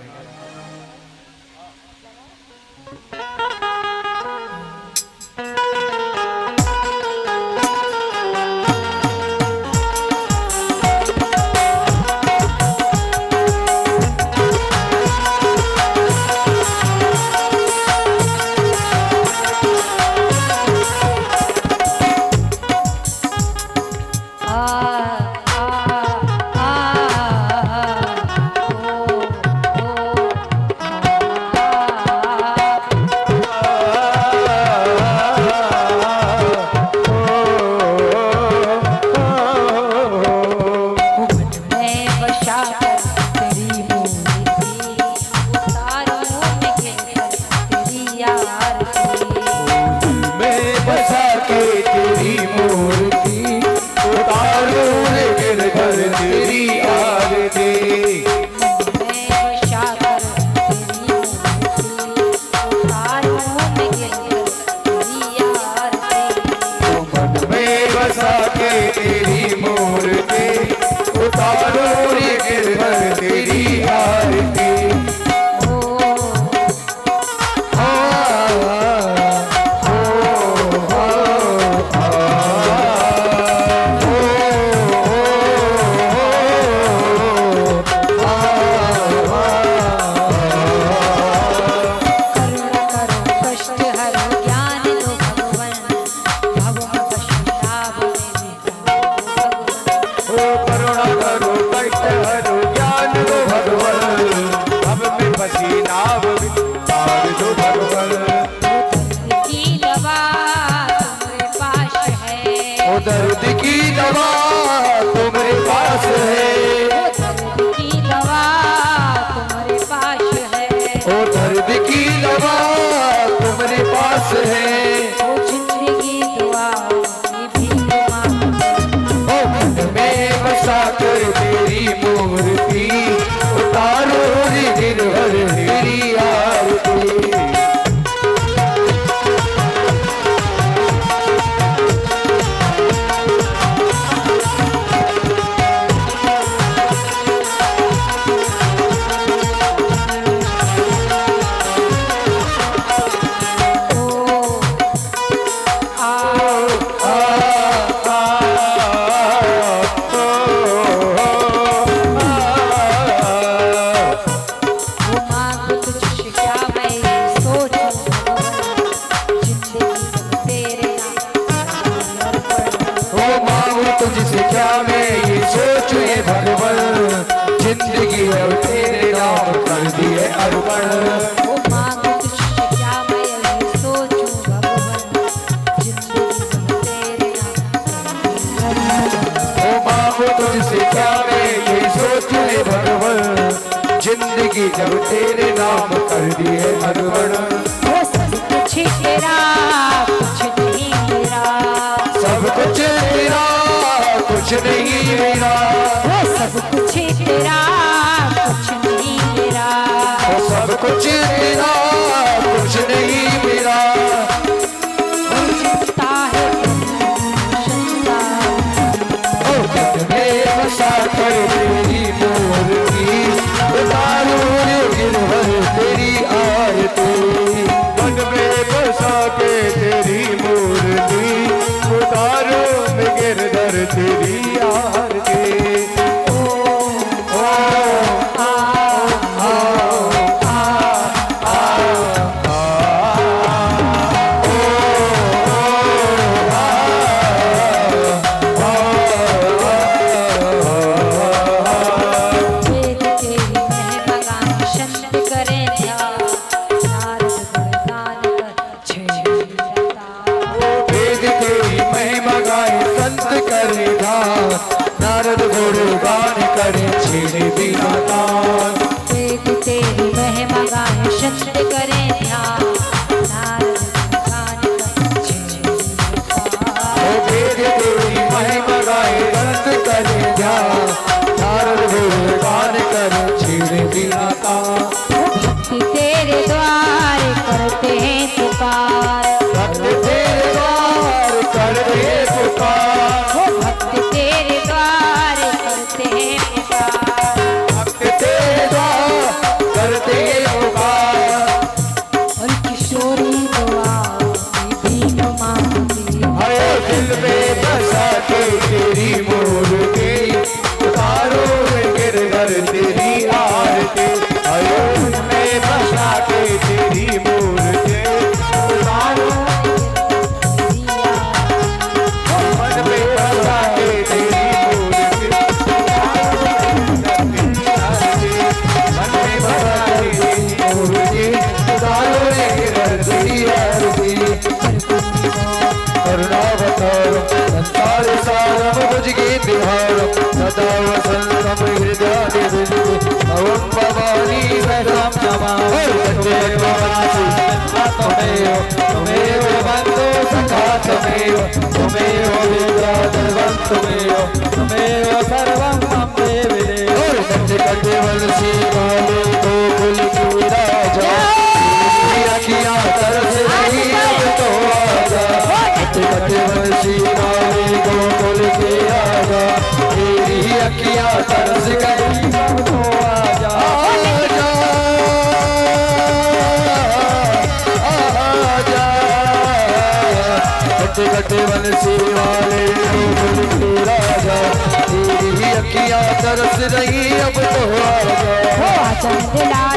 दर्द की दवा तुम्हारे पास है, दर्द की दवा तुम्हारे पास है, ओ दर्द की दवा तुम्हारे पास है। ओ जिंदगी दुआ ये भी ओ मन में बसा कर तेरी मूर्ति, उतारो रे गिरवर तेरी आरती। तुझसे क्या मैं ये सोचूं ये भगवान, जिंदगी अब तेरे नाम कर दिए अर्पण। ओ मांगो तुझसे क्या मैं ये सोचूं भगवान, जिंदगी सब तेरे नाम। ओ मांगो तुझसे क्या मैं ये सोचूं ये भगवान, जिंदगी जब तेरे नाम कर दिए अर्पण। ओ सब कुछ तेरा कुछ नहीं मेरा, सब कुछ तेरा कुछ नहीं मेरा, वो सब कुछ तेरा कुछ नहीं मेरा, वो सब कुछ तेरा कुछ नहीं मेरा। तान नारद गुणगान करे छेड़े बिना तान वेद तेरी महिमा गाए शब्द करे ध्यान नारद गान करे ओ वेद तेरी महिमा गाए संत करे ध्यान नारद गुणगान करे छेड़े बिना तान भक्ति तेरे द्वार करते हैं पुकार भक्त तेरे द्वार करते पुकार भक्ति तेरे द्वार करते हैं पुकार भक्त तेरे द्वार करते पुकार और किशोरी दुआ भीम मांगती हाय दिल में बसा के तेरी मूर्ति उतारो गिरधर तेरी आरती हाय दिल में बसा के तेरी मूर्ति उतारो मन में बसा के तेरी मूर्ति मन में बसा के तेरी मूर्ति उतारो गिरधर तेरी आरती करुणावतारम संसार सारम भुजगे बिहारम सदा वसंतम हृदयादिविन्दु भवं भवानी शरणं नमामि त्वमेव बन्धो सखा त्वमेव विद्याधर्मं त्वमेव सर्वं मम देवि देव सत्य कटिवलसी काले गोकुल की राजा अखियाँ तरस रही अब तो आजा कटिवलसी काले गोकुल के आजा तेरी अखियाँ तरस गई अब तो आजा आजा आजा कटिवलसी वाले गोकुल के राजा तेरी अखियाँ तरस रही अब तो आजा चंद लाल